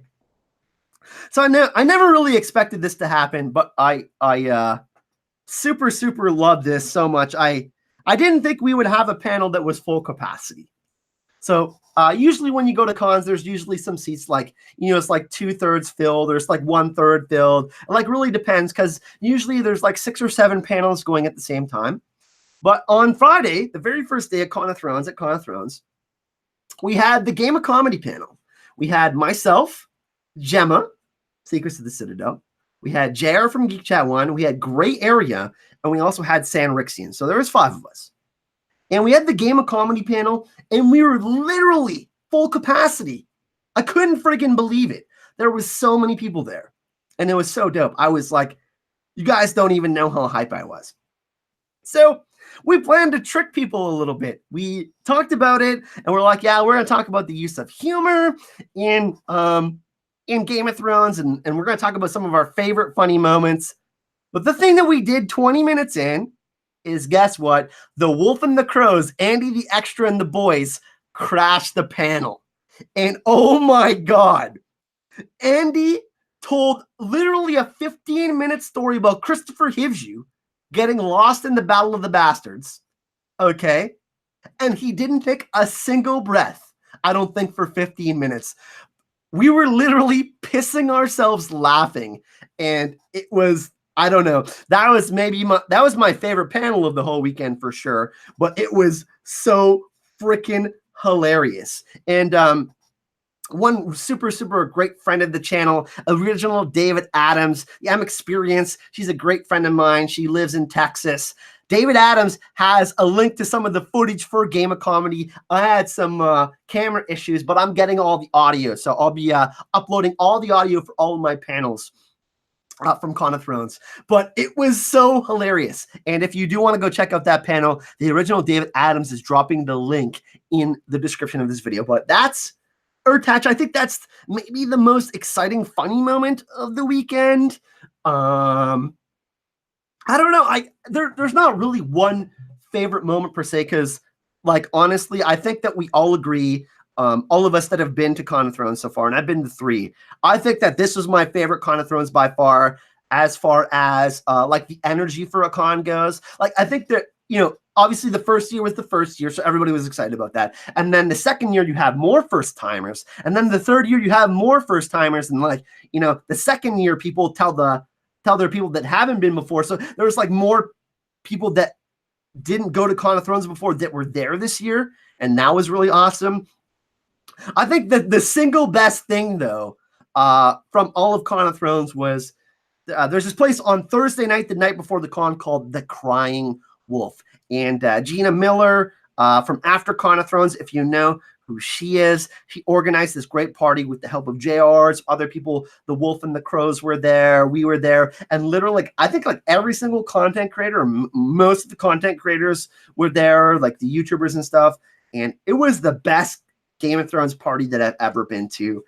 So I never really expected this to happen, but I super love this so much. I didn't think we would have a panel that was full capacity. So usually when you go to cons, there's usually some seats like, it's like 2/3 filled, or it's like 1/3 filled. It like really depends, because usually there's like 6 or 7 panels going at the same time. But on Friday, the very first day of Con of Thrones, we had the Game of Comedy panel. We had myself, Gemma, Secrets of the Citadel. We had JR from Geek Chat 1. We had Gray Area. And we also had San Rixian. So there was 5 of us. And we had the Game of Comedy panel. And we were literally full capacity. I couldn't freaking believe it. There was so many people there. And it was so dope. I was like, you guys don't even know how hype I was. So we planned to trick people a little bit. We talked about it. And we're like, yeah, we're going to talk about the use of humor in Game of Thrones, and we're going to talk about some of our favorite funny moments. But the thing that we did 20 minutes in is, guess what? The Wolf and the Crows, Andy the Extra, and the boys crashed the panel. And oh my God, Andy told literally a 15-minute story about Christopher Hivju getting lost in the Battle of the Bastards. Okay? And he didn't take a single breath, I don't think, for 15 minutes. We were literally pissing ourselves laughing, and it was, I don't know, that was my favorite panel of the whole weekend for sure, but it was so freaking hilarious. And one super great friend of the channel, original David Adams, I'm experienced. She's a great friend of mine. She lives in Texas. David Adams has a link to some of the footage for Game of Comedy. I had some camera issues, but I'm getting all the audio. So I'll be uploading all the audio for all of my panels from Con of Thrones. But it was so hilarious. And if you do want to go check out that panel, the original David Adams is dropping the link in the description of this video. But that's Urtach. I think that's maybe the most exciting, funny moment of the weekend. I don't know. There's not really one favorite moment per se, because, like, honestly, I think that we all agree, all of us that have been to Con of Thrones so far, and I've been to 3, I think that this was my favorite Con of Thrones by far, as like the energy for a con goes. Like, I think that, obviously the first year was the first year, so everybody was excited about that. And then the second year you have more first timers, and then the third year you have more first timers, and like, the second year people tell their people that haven't been before. So there was like more people that didn't go to Con of Thrones before that were there this year, and that was really awesome. I think that the single best thing, though, from all of Con of Thrones was there's this place on Thursday night, the night before the con, called The Crying Wolf. And Gina Miller from After Con of Thrones, if you know who she is, she organized this great party with the help of JRs, other people. The Wolf and the Crows were there, we were there, and literally, like, I think like every single content creator, or most of the content creators were there, like the YouTubers and stuff. And it was the best Game of Thrones party that I've ever been to.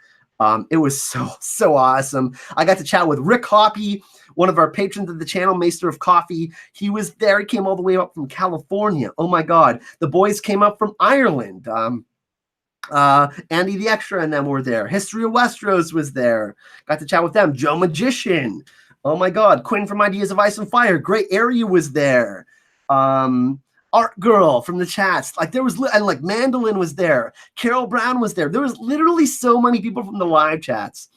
It was so awesome. I got to chat with Rick Hoppy, one of our patrons of the channel, Maester of Coffee. He was there. He came all the way up from California. Oh my God. The boys came up from Ireland. Andy the Extra and them were there. History of Westeros was there. Got to chat with them. Joe Magician. Oh my God. Quinn from Ideas of Ice and Fire. Great Area was there. Art Girl from the chats. Like, there was, and like Mandolin was there. Carol Brown was there. There was literally so many people from the live chats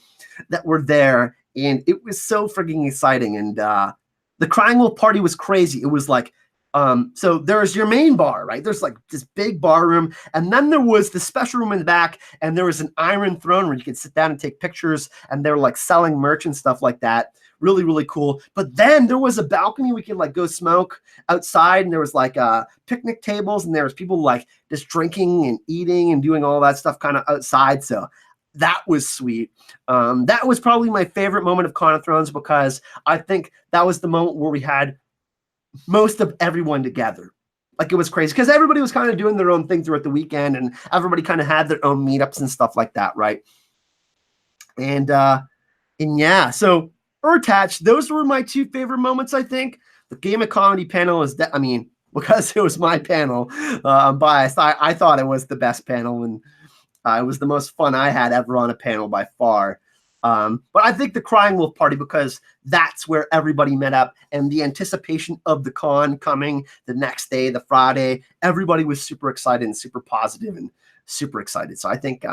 that were there, and it was so freaking exciting. And the Crying Wolf party was crazy. It was like, so there's your main bar, right? There's like this big bar room, and then there was the special room in the back, and there was an iron throne where you could sit down and take pictures, and they were like selling merch and stuff like that. Really cool. But then there was a balcony we could like go smoke outside, and there was like picnic tables, and there was people like just drinking and eating and doing all that stuff kind of outside. So that was sweet. That was probably my favorite moment of Con of Thrones, because I think that was the moment where we had most of everyone together. Like, it was crazy because everybody was kind of doing their own thing throughout the weekend, and everybody kind of had their own meetups and stuff like that, right? And yeah, so Urtach, those were my 2 favorite moments, I think. The Game of Comedy panel is that, I mean, because it was my panel. I'm biased. I thought it was the best panel, and it was the most fun I had ever on a panel by far. But I think the Crying Wolf party, because that's where everybody met up, and the anticipation of the con coming the next day, the Friday, everybody was super excited and super positive and super excited. So I think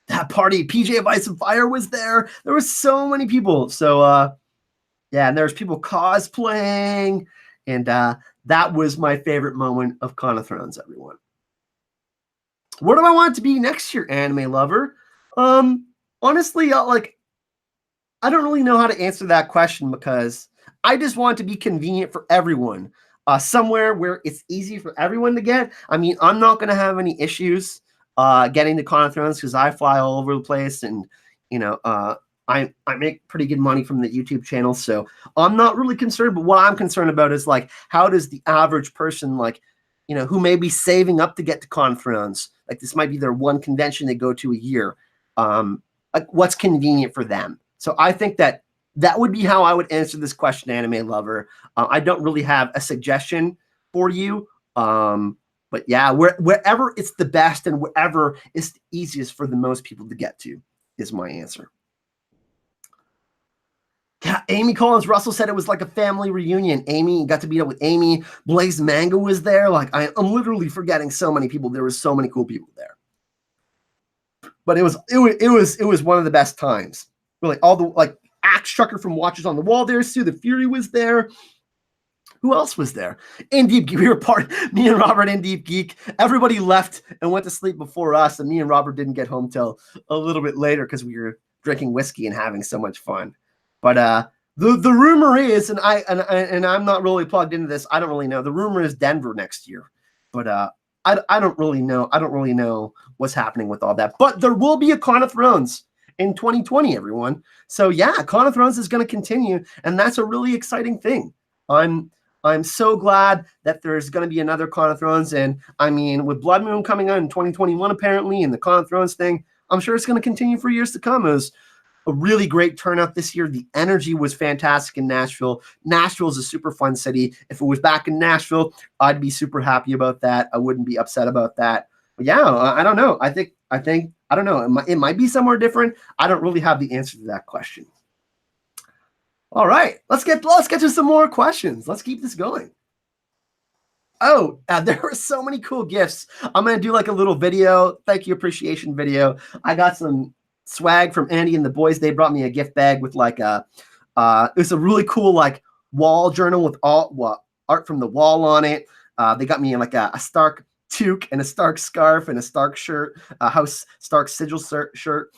that party, PJ of Ice and Fire was there. There was so many people. So yeah, and there's people cosplaying, and that was my favorite moment of Con of Thrones, everyone. What do I want it to be next year, anime lover? Honestly, like, I don't really know how to answer that question, because I just want it to be convenient for everyone. Somewhere where it's easy for everyone to get. I mean, I'm not going to have any issues getting to Con of Thrones, because I fly all over the place, and you know, I make pretty good money from the YouTube channel, so I'm not really concerned. But what I'm concerned about is, like, how does the average person, like, you know, who may be saving up to get to Con of Thrones, like this might be their one convention they go to a year, like, what's convenient for them? So I think that would be how I would answer this question, anime lover. I don't really have a suggestion for you. But yeah, wherever it's the best and wherever it's the easiest for the most people to get to is my answer. Yeah, Amy Collins Russell said it was like a family reunion. Amy got to meet up with Amy. Blaze Manga was there. Like, I'm literally forgetting so many people. There was so many cool people there. But it was one of the best times. Really, all the, like, Axe Trucker from Watchers on the Wall there. Sue the Fury was there. Who else was there? In Deep Geek, we were me and Robert in Deep Geek. Everybody left and went to sleep before us, and me and Robert didn't get home till a little bit later because we were drinking whiskey and having so much fun. But the rumor is, and I'm not really plugged into this. I don't really know. The rumor is Denver next year, but I don't really know. I don't really know what's happening with all that. But there will be a Con of Thrones in 2020, everyone. So yeah, Con of Thrones is going to continue, and that's a really exciting thing. I'm so glad that there's going to be another Con of Thrones, and I mean, with Bloodmoon coming out in 2021 apparently, and the Con of Thrones thing, I'm sure it's going to continue for years to come. It was a really great turnout this year. The energy was fantastic in Nashville. Nashville is a super fun city. If it was back in Nashville, I'd be super happy about that. I wouldn't be upset about that. But yeah, I don't know. I think I don't know. It might be somewhere different. I don't really have the answer to that question. All right, let's get to some more questions. Let's keep this going. Oh, there were so many cool gifts. I'm gonna do like a little video, thank you appreciation video. I got some swag from Andy and the boys. They brought me a gift bag with like a it was a really cool like wall journal with all art from the wall on it. They got me like a Stark toque and a Stark scarf and a Stark shirt, a House Stark sigil shirt.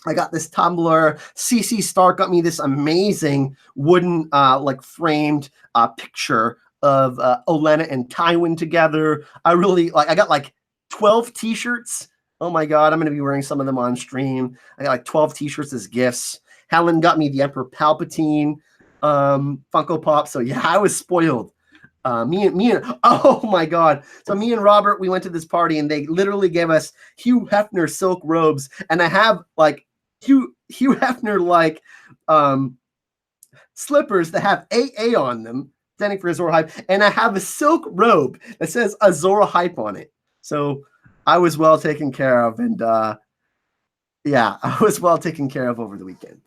I got this tumbler. CC Stark got me this amazing wooden like framed picture of Olenna and Tywin together. I got like 12 t-shirts. Oh my God, I'm going to be wearing some of them on stream. I got like 12 t-shirts as gifts. Helen got me the Emperor Palpatine Funko Pop. So yeah, I was spoiled. Me and oh my God. So me and Robert, we went to this party and they literally gave us Hugh Hefner silk robes. And I have like Hugh Hefner like slippers that have AA on them, standing for Azor Ahype. And I have a silk robe that says Azor Ahype on it. So I was well taken care of, and yeah, I was well taken care of over the weekend.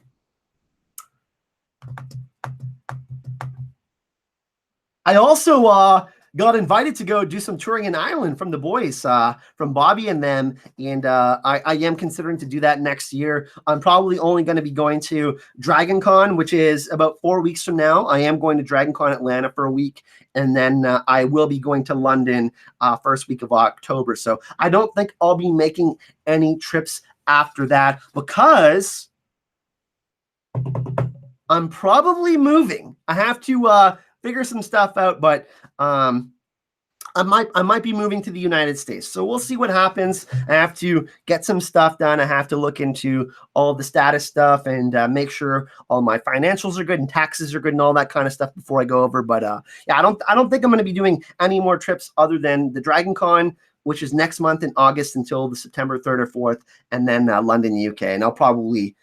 I also got invited to go do some touring in Ireland from the boys, from Bobby and them, and I am considering to do that next year. I'm probably only going to be going to Dragon Con, which is about 4 weeks from now. I am going to Dragon Con Atlanta for a week, and then I will be going to London first week of October. So I don't think I'll be making any trips after that because I'm probably moving. I have to figure some stuff out, but I might be moving to the United States. So we'll see what happens. I have to get some stuff done. I have to look into all the status stuff and make sure all my financials are good and taxes are good and all that kind of stuff before I go over. But yeah, I don't think I'm going to be doing any more trips other than the Dragon Con, which is next month in August until the September 3rd or 4th, and then London, UK. And I'll probably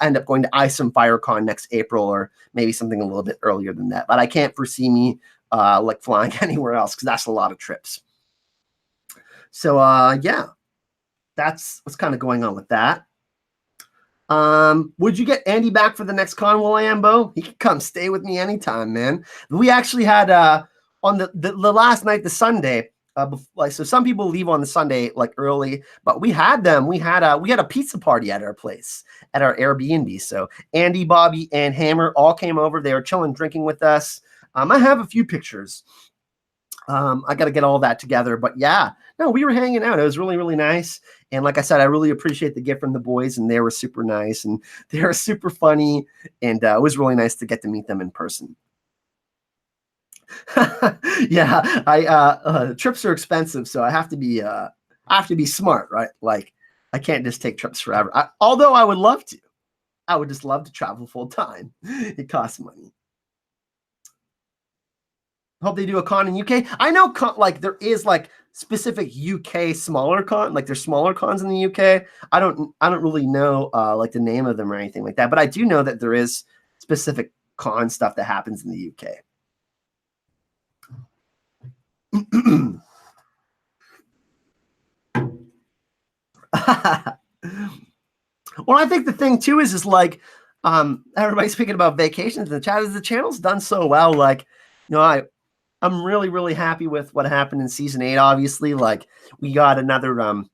end up going to ISOM FireCon next April or maybe something a little bit earlier than that. But I can't foresee me like flying anywhere else, because that's a lot of trips. So yeah, that's what's kind of going on with that. Would you get Andy back for the next con, Will.i.am Bo? He can come stay with me anytime, man. We actually had on the last night, the Sunday, like, so some people leave on the Sunday like early, but we had a pizza party at our place, at our Airbnb. So Andy, Bobby, and Hammer all came over. They were chilling, drinking with us. I have a few pictures. I got to get all that together, but yeah, no, we were hanging out. It was really, really nice. And like I said, I really appreciate the gift from the boys, and they were super nice and they were super funny. And it was really nice to get to meet them in person. Yeah, trips are expensive, so I have to be smart, right? Like, I can't just take trips forever. Although I would love to. I would just love to travel full time. It costs money. Hope they do a con in UK. I know like there is like specific UK smaller con, like there's smaller cons in the UK. I don't really know like the name of them or anything like that, but I do know that there is specific con stuff that happens in the UK. Well, I think the thing too is like everybody's speaking about vacations in the chat. Is the channel's done so well? Like, you know, I'm really, really happy with what happened in season 8. Obviously, like, we got another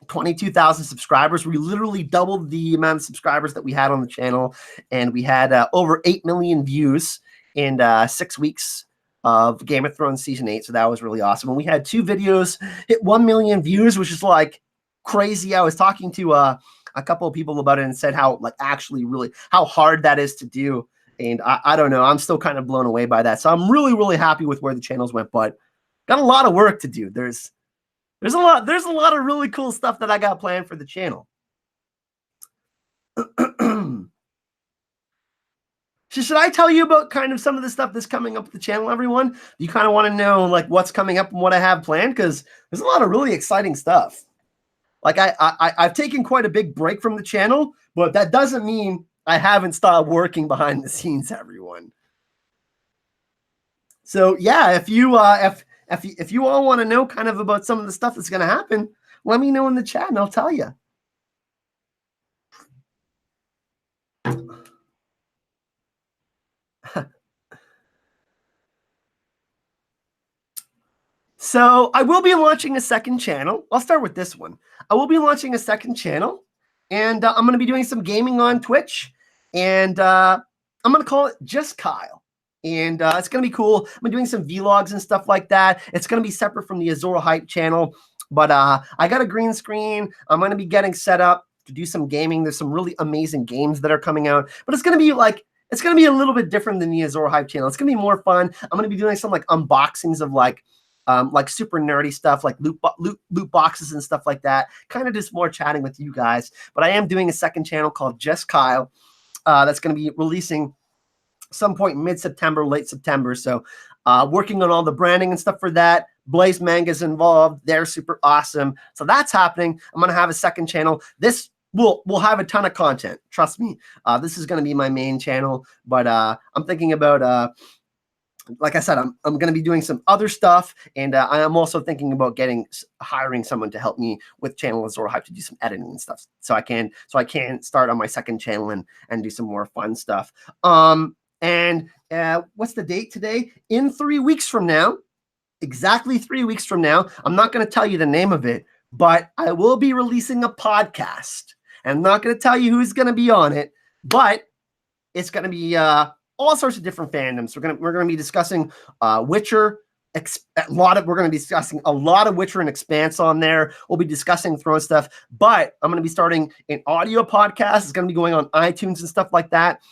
22,000 subscribers. We literally doubled the amount of subscribers that we had on the channel, and we had over 8 million views in 6 weeks of Game of Thrones season 8. So that was really awesome. And we had 2 videos hit 1 million views, which is like crazy. I was talking to a couple of people about it and said how like actually really how hard that is to do. And I don't know, I'm still kind of blown away by that. So I'm really, really happy with where the channels went, but got a lot of work to do. There's a lot of really cool stuff that I got planned for the channel. So should I tell you about kind of some of the stuff that's coming up with the channel, everyone? You kind of want to know like what's coming up and what I have planned, because there's a lot of really exciting stuff. Like I've taken quite a big break from the channel, but that doesn't mean I haven't stopped working behind the scenes, everyone. So yeah, if you all want to know kind of about some of the stuff that's going to happen, let me know in the chat and I'll tell you. So I will be launching a second channel. I'll start with this one. I will be launching a second channel, and I'm going to be doing some gaming on Twitch, and I'm going to call it Just Kyle. And it's going to be cool. I'm doing some vlogs and stuff like that. It's going to be separate from the Azor Ahype channel, but I got a green screen. I'm going to be getting set up to do some gaming. There's some really amazing games that are coming out, but it's going to be like, it's going to be a little bit different than the Azor Ahype channel. It's going to be more fun. I'm going to be doing some like unboxings of like super nerdy stuff, like loot boxes and stuff like that. Kind of just more chatting with you guys. But I am doing a second channel called Just Kyle that's going to be releasing some point in mid-September, late September. So working on all the branding and stuff for that. Blaze Manga's involved. They're super awesome. So that's happening. I'm going to have a second channel. This we'll have a ton of content. Trust me. This is going to be my main channel. But I'm thinking about like I said, I'm going to be doing some other stuff, and I am also thinking about hiring someone to help me with Channel Azor Ahype to do some editing and stuff, so I can start on my second channel and do some more fun stuff. And what's the date today? In 3 weeks from now, exactly 3 weeks from now, I'm not going to tell you the name of it, but I will be releasing a podcast. And I'm not going to tell you who's going to be on it, but it's going to be all sorts of different fandoms. We're gonna be discussing Witcher. We're gonna be discussing a lot of Witcher and Expanse on there. We'll be discussing Throne stuff, but I'm gonna be starting an audio podcast. It's gonna be going on iTunes and stuff like that.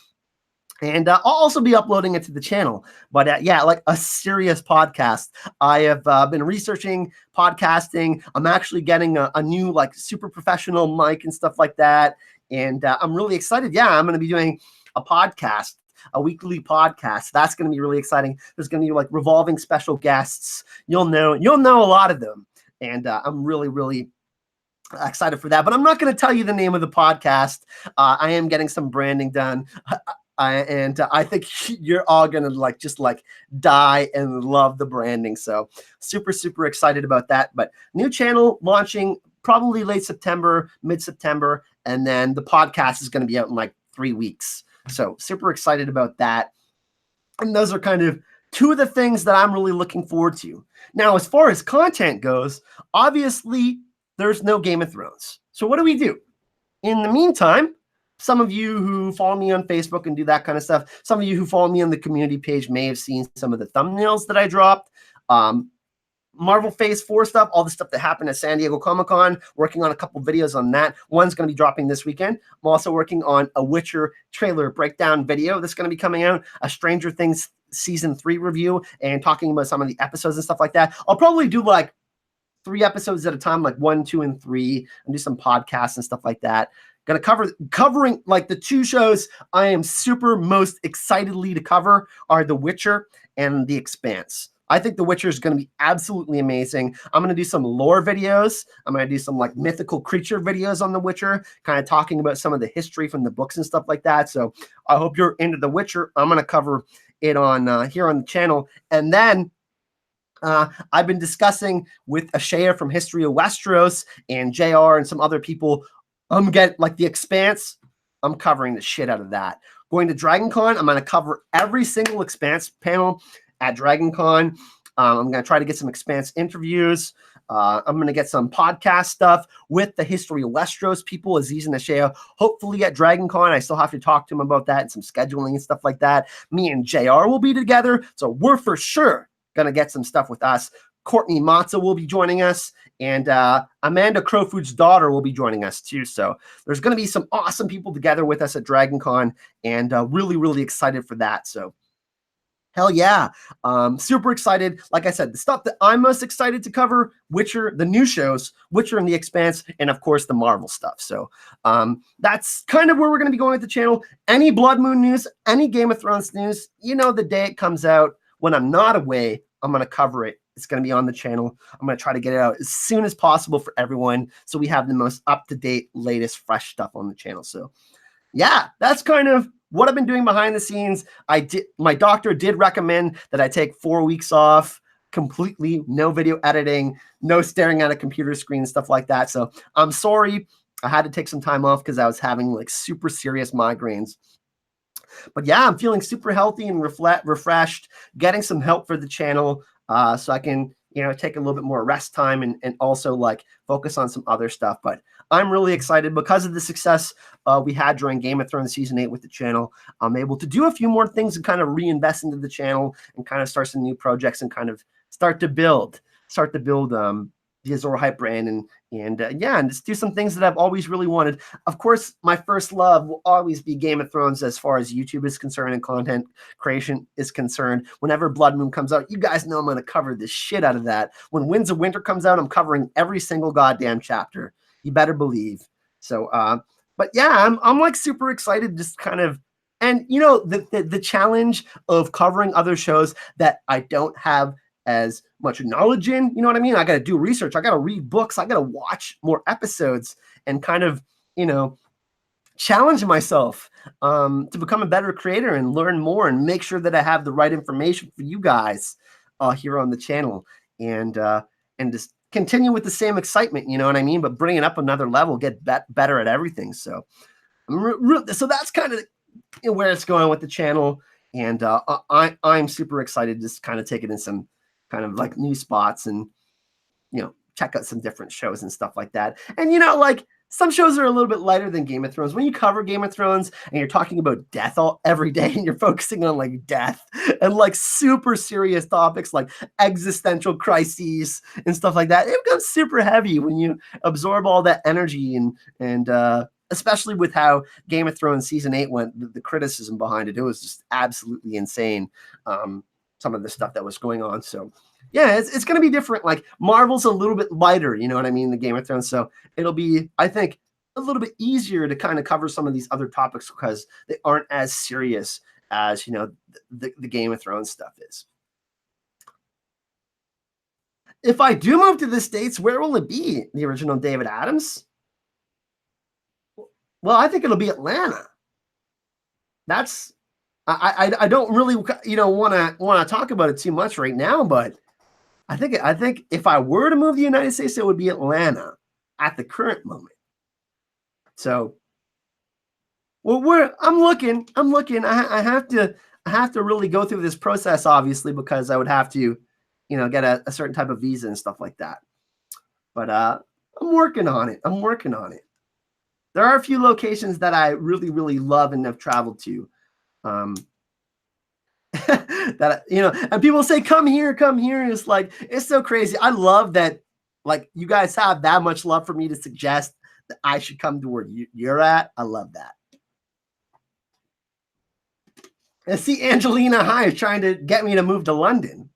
And I'll also be uploading it to the channel. But yeah, like a serious podcast. I have been researching podcasting. I'm actually getting a new like super professional mic and stuff like that. And I'm really excited. Yeah, I'm gonna be doing a podcast. A weekly podcast. That's going to be really exciting. There's going to be like revolving special guests. You'll know a lot of them. And I'm really, really excited for that. But I'm not going to tell you the name of the podcast. I am getting some branding done. I think you're all gonna just die and love the branding. So super excited about that. But new channel launching probably late September, mid-September, and then the podcast is going to be out in like 3 weeks. So super excited about that. And those are kind of two of the things that I'm really looking forward to. Now, as far as content goes, obviously there's no Game of Thrones. So what do? In the meantime, some of you who follow me on Facebook and do that kind of stuff, some of you who follow me on the community page may have seen some of the thumbnails that I dropped. Marvel Phase 4 stuff, all the stuff that happened at San Diego Comic-Con, working on a couple videos on that. One's going to be dropping this weekend. I'm also working on a Witcher trailer breakdown video that's going to be coming out, a Stranger Things Season 3 review, and talking about some of the episodes and stuff like that. I'll probably do like 3 episodes at a time, like 1, 2, and 3, and do some podcasts and stuff like that. Gonna covering like the 2 shows I am super most excitedly to cover are The Witcher and The Expanse. I think The Witcher is going to be absolutely amazing. I'm going to do some lore videos. I'm going to do some like mythical creature videos on The Witcher, kind of talking about some of the history from the books and stuff like that. So I hope you're into The Witcher. I'm going to cover it on here on the channel. And then I've been discussing with Ashaya from History of Westeros and JR and some other people. Get like The Expanse. I'm covering the shit out of that. Going to DragonCon, I'm going to cover every single Expanse panel at DragonCon. I'm going to try to get some Expanse interviews. I'm going to get some podcast stuff with the History of Westeros people, Aziz and Ashaya, hopefully at DragonCon. I still have to talk to them about that and some scheduling and stuff like that. Me and JR will be together, so we're for sure going to get some stuff with us. Courtney Matza will be joining us, and Amanda Crowfoot's daughter will be joining us too. So there's going to be some awesome people together with us at DragonCon, and really excited for that. So hell yeah. Super excited. Like I said, the stuff that I'm most excited to cover, Witcher, the new shows, Witcher and The Expanse, and of course the Marvel stuff. So that's kind of where we're going to be going with the channel. Any Bloodmoon news, any Game of Thrones news, you know, the day it comes out, when I'm not away, I'm going to cover it. It's going to be on the channel. I'm going to try to get it out as soon as possible for everyone, so we have the most up-to-date, latest, fresh stuff on the channel. So yeah, that's kind of what I've been doing behind the scenes. My doctor did recommend that I take 4 weeks off completely, no video editing, no staring at a computer screen, stuff like that. So I'm sorry. I had to take some time off because I was having like super serious migraines. But yeah, I'm feeling super healthy and refreshed, getting some help for the channel so I can, you know, take a little bit more rest time and also like focus on some other stuff. But I'm really excited because of the success we had during Game of Thrones Season 8 with the channel. I'm able to do a few more things and kind of reinvest into the channel and kind of start some new projects and kind of start to build the Azor Ahype brand and yeah, and just do some things that I've always really wanted. Of course, my first love will always be Game of Thrones as far as YouTube is concerned and content creation is concerned. Whenever Bloodmoon comes out, you guys know I'm going to cover the shit out of that. When Winds of Winter comes out, I'm covering every single goddamn chapter. You better believe. So, but yeah, I'm like super excited, just kind of, and you know, the challenge of covering other shows that I don't have as much knowledge in, you know what I mean? I got to do research. I got to read books. I got to watch more episodes and kind of, you know, challenge myself to become a better creator and learn more and make sure that I have the right information for you guys here on the channel and just continue with the same excitement, you know what I mean? But bring it up another level, get better at everything. So, so that's kind of where it's going with the channel. And I'm super excited to just kind of take it in some kind of like new spots and, you know, check out some different shows and stuff like that. And, you know, like some shows are a little bit lighter than Game of Thrones. When you cover Game of Thrones and you're talking about death every day and you're focusing on like death and like super serious topics like existential crises and stuff like that, it becomes super heavy when you absorb all that energy and especially with how Game of Thrones Season 8 went, the criticism behind it was just absolutely insane. Some of the stuff that was going on. So yeah, it's going to be different. Like Marvel's a little bit lighter, you know what I mean? The Game of Thrones. So it'll be, I think, a little bit easier to kind of cover some of these other topics because they aren't as serious as, you know, the Game of Thrones stuff is. If I do move to the States, where will it be? The original David Adams? Well, I think it'll be Atlanta. That's I don't really want to talk about it too much right now, but I think if I were to move to the United States, it would be Atlanta at the current moment. So, well, I'm looking. I have to really go through this process, obviously, because I would have to, get a certain type of visa and stuff like that. But I'm working on it. There are a few locations that I really, really love and have traveled to. That and people say, come here. And it's like, it's so crazy. I love that, like, you guys have that much love for me to suggest that I should come to where you're at. I love that. And see, Angelina High is trying to get me to move to London.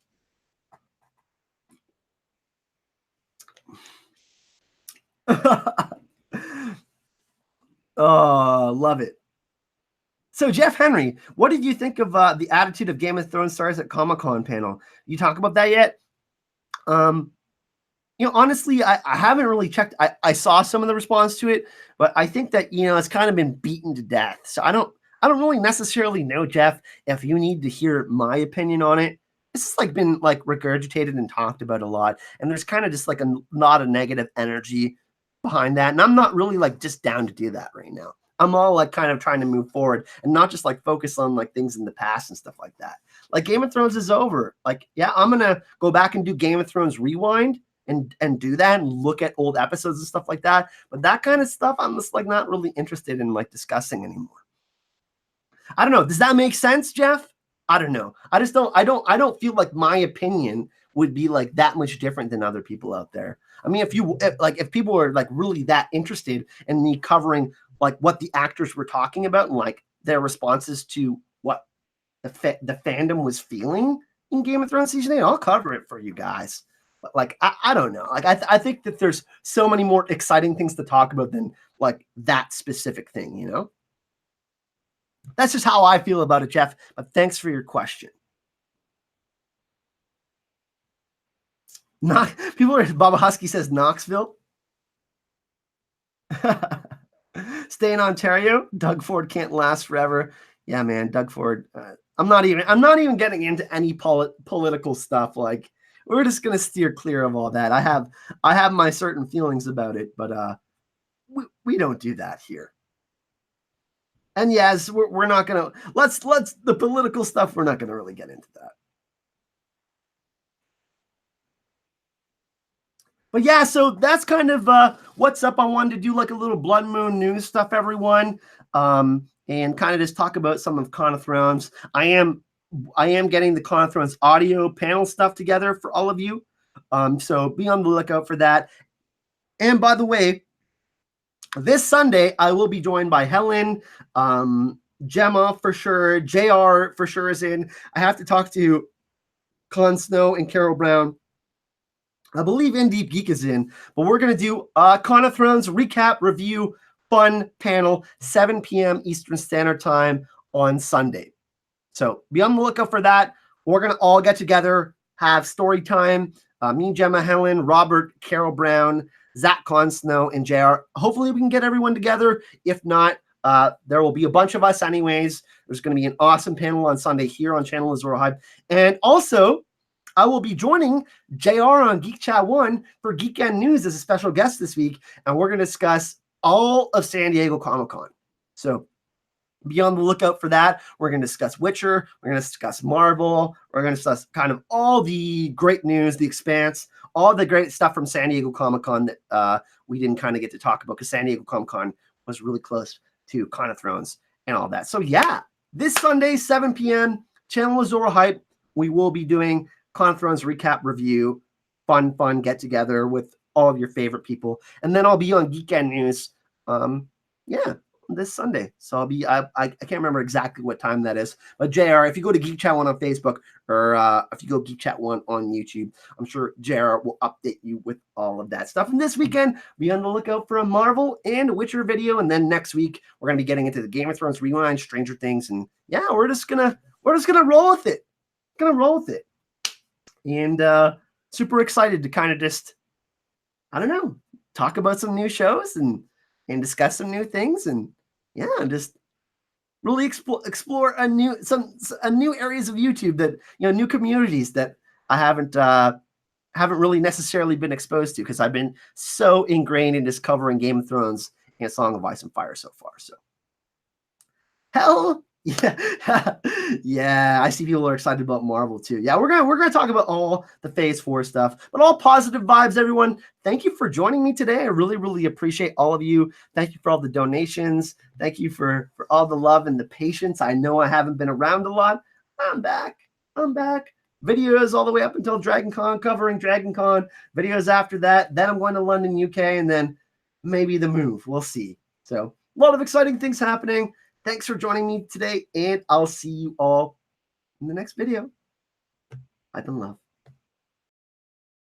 Oh, love it. So, Jeff Henry, what did you think of the attitude of Game of Thrones stars at Comic-Con panel? You talk about that yet? Honestly, I haven't really checked. I saw some of the response to it, but I think that, it's kind of been beaten to death. So I don't really necessarily know, Jeff, if you need to hear my opinion on it. This has been regurgitated and talked about a lot. And there's kind of just a lot of negative energy behind that. And I'm not really just down to do that right now. I'm all kind of trying to move forward and not just focus on things in the past and stuff like that. Game of Thrones is over. Yeah, I'm going to go back and do Game of Thrones Rewind and do that and look at old episodes and stuff like that. But that kind of stuff, I'm just not really interested in discussing anymore. I don't know. Does that make sense, Jeff? I don't know. I don't feel like my opinion would be that much different than other people out there. I mean, if people are really that interested in me covering what the actors were talking about and their responses to what the fandom was feeling in Game of Thrones season 8, I'll cover it for you guys. But I don't know. I think that there's so many more exciting things to talk about than that specific thing, That's just how I feel about it, Jeff. But thanks for your question. Baba Husky says Knoxville. Stay in Ontario. Doug Ford can't last forever. Yeah, man, Doug Ford. I'm not even getting into any political stuff. We're just gonna steer clear of all that. I have my certain feelings about it, but we don't do that here. And yes, we're not gonna let's the political stuff. We're not gonna really get into that. But yeah, so that's kind of what's up. I wanted to do a little Bloodmoon news stuff, everyone, and kind of just talk about some of Con of Thrones. I am getting the Con of Thrones audio panel stuff together for all of you. So be on the lookout for that. And by the way, this Sunday, I will be joined by Helen, Gemma for sure, JR for sure is in. I have to talk to Con Snow and Carol Brown. I believe In Deep Geek is in, but we're going to do Con of Thrones recap, review, fun panel, 7 p.m. Eastern Standard Time on Sunday. So be on the lookout for that. We're going to all get together, have story time. Me, Gemma, Helen, Robert, Carol Brown, Zach Con Snow, and JR. Hopefully we can get everyone together. If not, there will be a bunch of us anyways. There's going to be an awesome panel on Sunday here on Channel Azor Ahype. And also, I will be joining JR on Geek Chat 1 for Geekend News as a special guest this week, and we're going to discuss all of San Diego Comic-Con. So be on the lookout for that. We're going to discuss Witcher. We're going to discuss Marvel. We're going to discuss kind of all the great news, The Expanse, all the great stuff from San Diego Comic-Con that we didn't kind of get to talk about because San Diego Comic-Con was really close to Con of Thrones and all that. So yeah, this Sunday, 7 p.m., Channel Azor Ahype, we will be doing Con of Thrones recap review, fun get together with all of your favorite people, and then I'll be on Geekend News, this Sunday. So I'll be I can't remember exactly what time that is, but JR, if you go to Geek Chat 1 on Facebook or if you go Geek Chat 1 on YouTube, I'm sure JR will update you with all of that stuff. And this weekend, be on the lookout for a Marvel and Witcher video, and then next week we're gonna be getting into the Game of Thrones Rewind, Stranger Things, and yeah, we're just gonna roll with it. And super excited to kind of just, I don't know, talk about some new shows and discuss some new things. And yeah, just really explore a new areas of YouTube that, new communities that I haven't really necessarily been exposed to, because I've been so ingrained in just covering Game of Thrones and Song of Ice and Fire so far. So hell yeah. Yeah, I see people are excited about Marvel too. Yeah, we're gonna talk about all the Phase 4 stuff, but all positive vibes, everyone. Thank you for joining me today. I really appreciate all of you. Thank you for all the donations. Thank you for all the love and the patience. I know I haven't been around a lot. I'm back. Videos all the way up until DragonCon, covering DragonCon. Videos after that. Then I'm going to London, UK, and then maybe the move. We'll see. So a lot of exciting things happening. Thanks for joining me today, and I'll see you all in the next video. Light and love.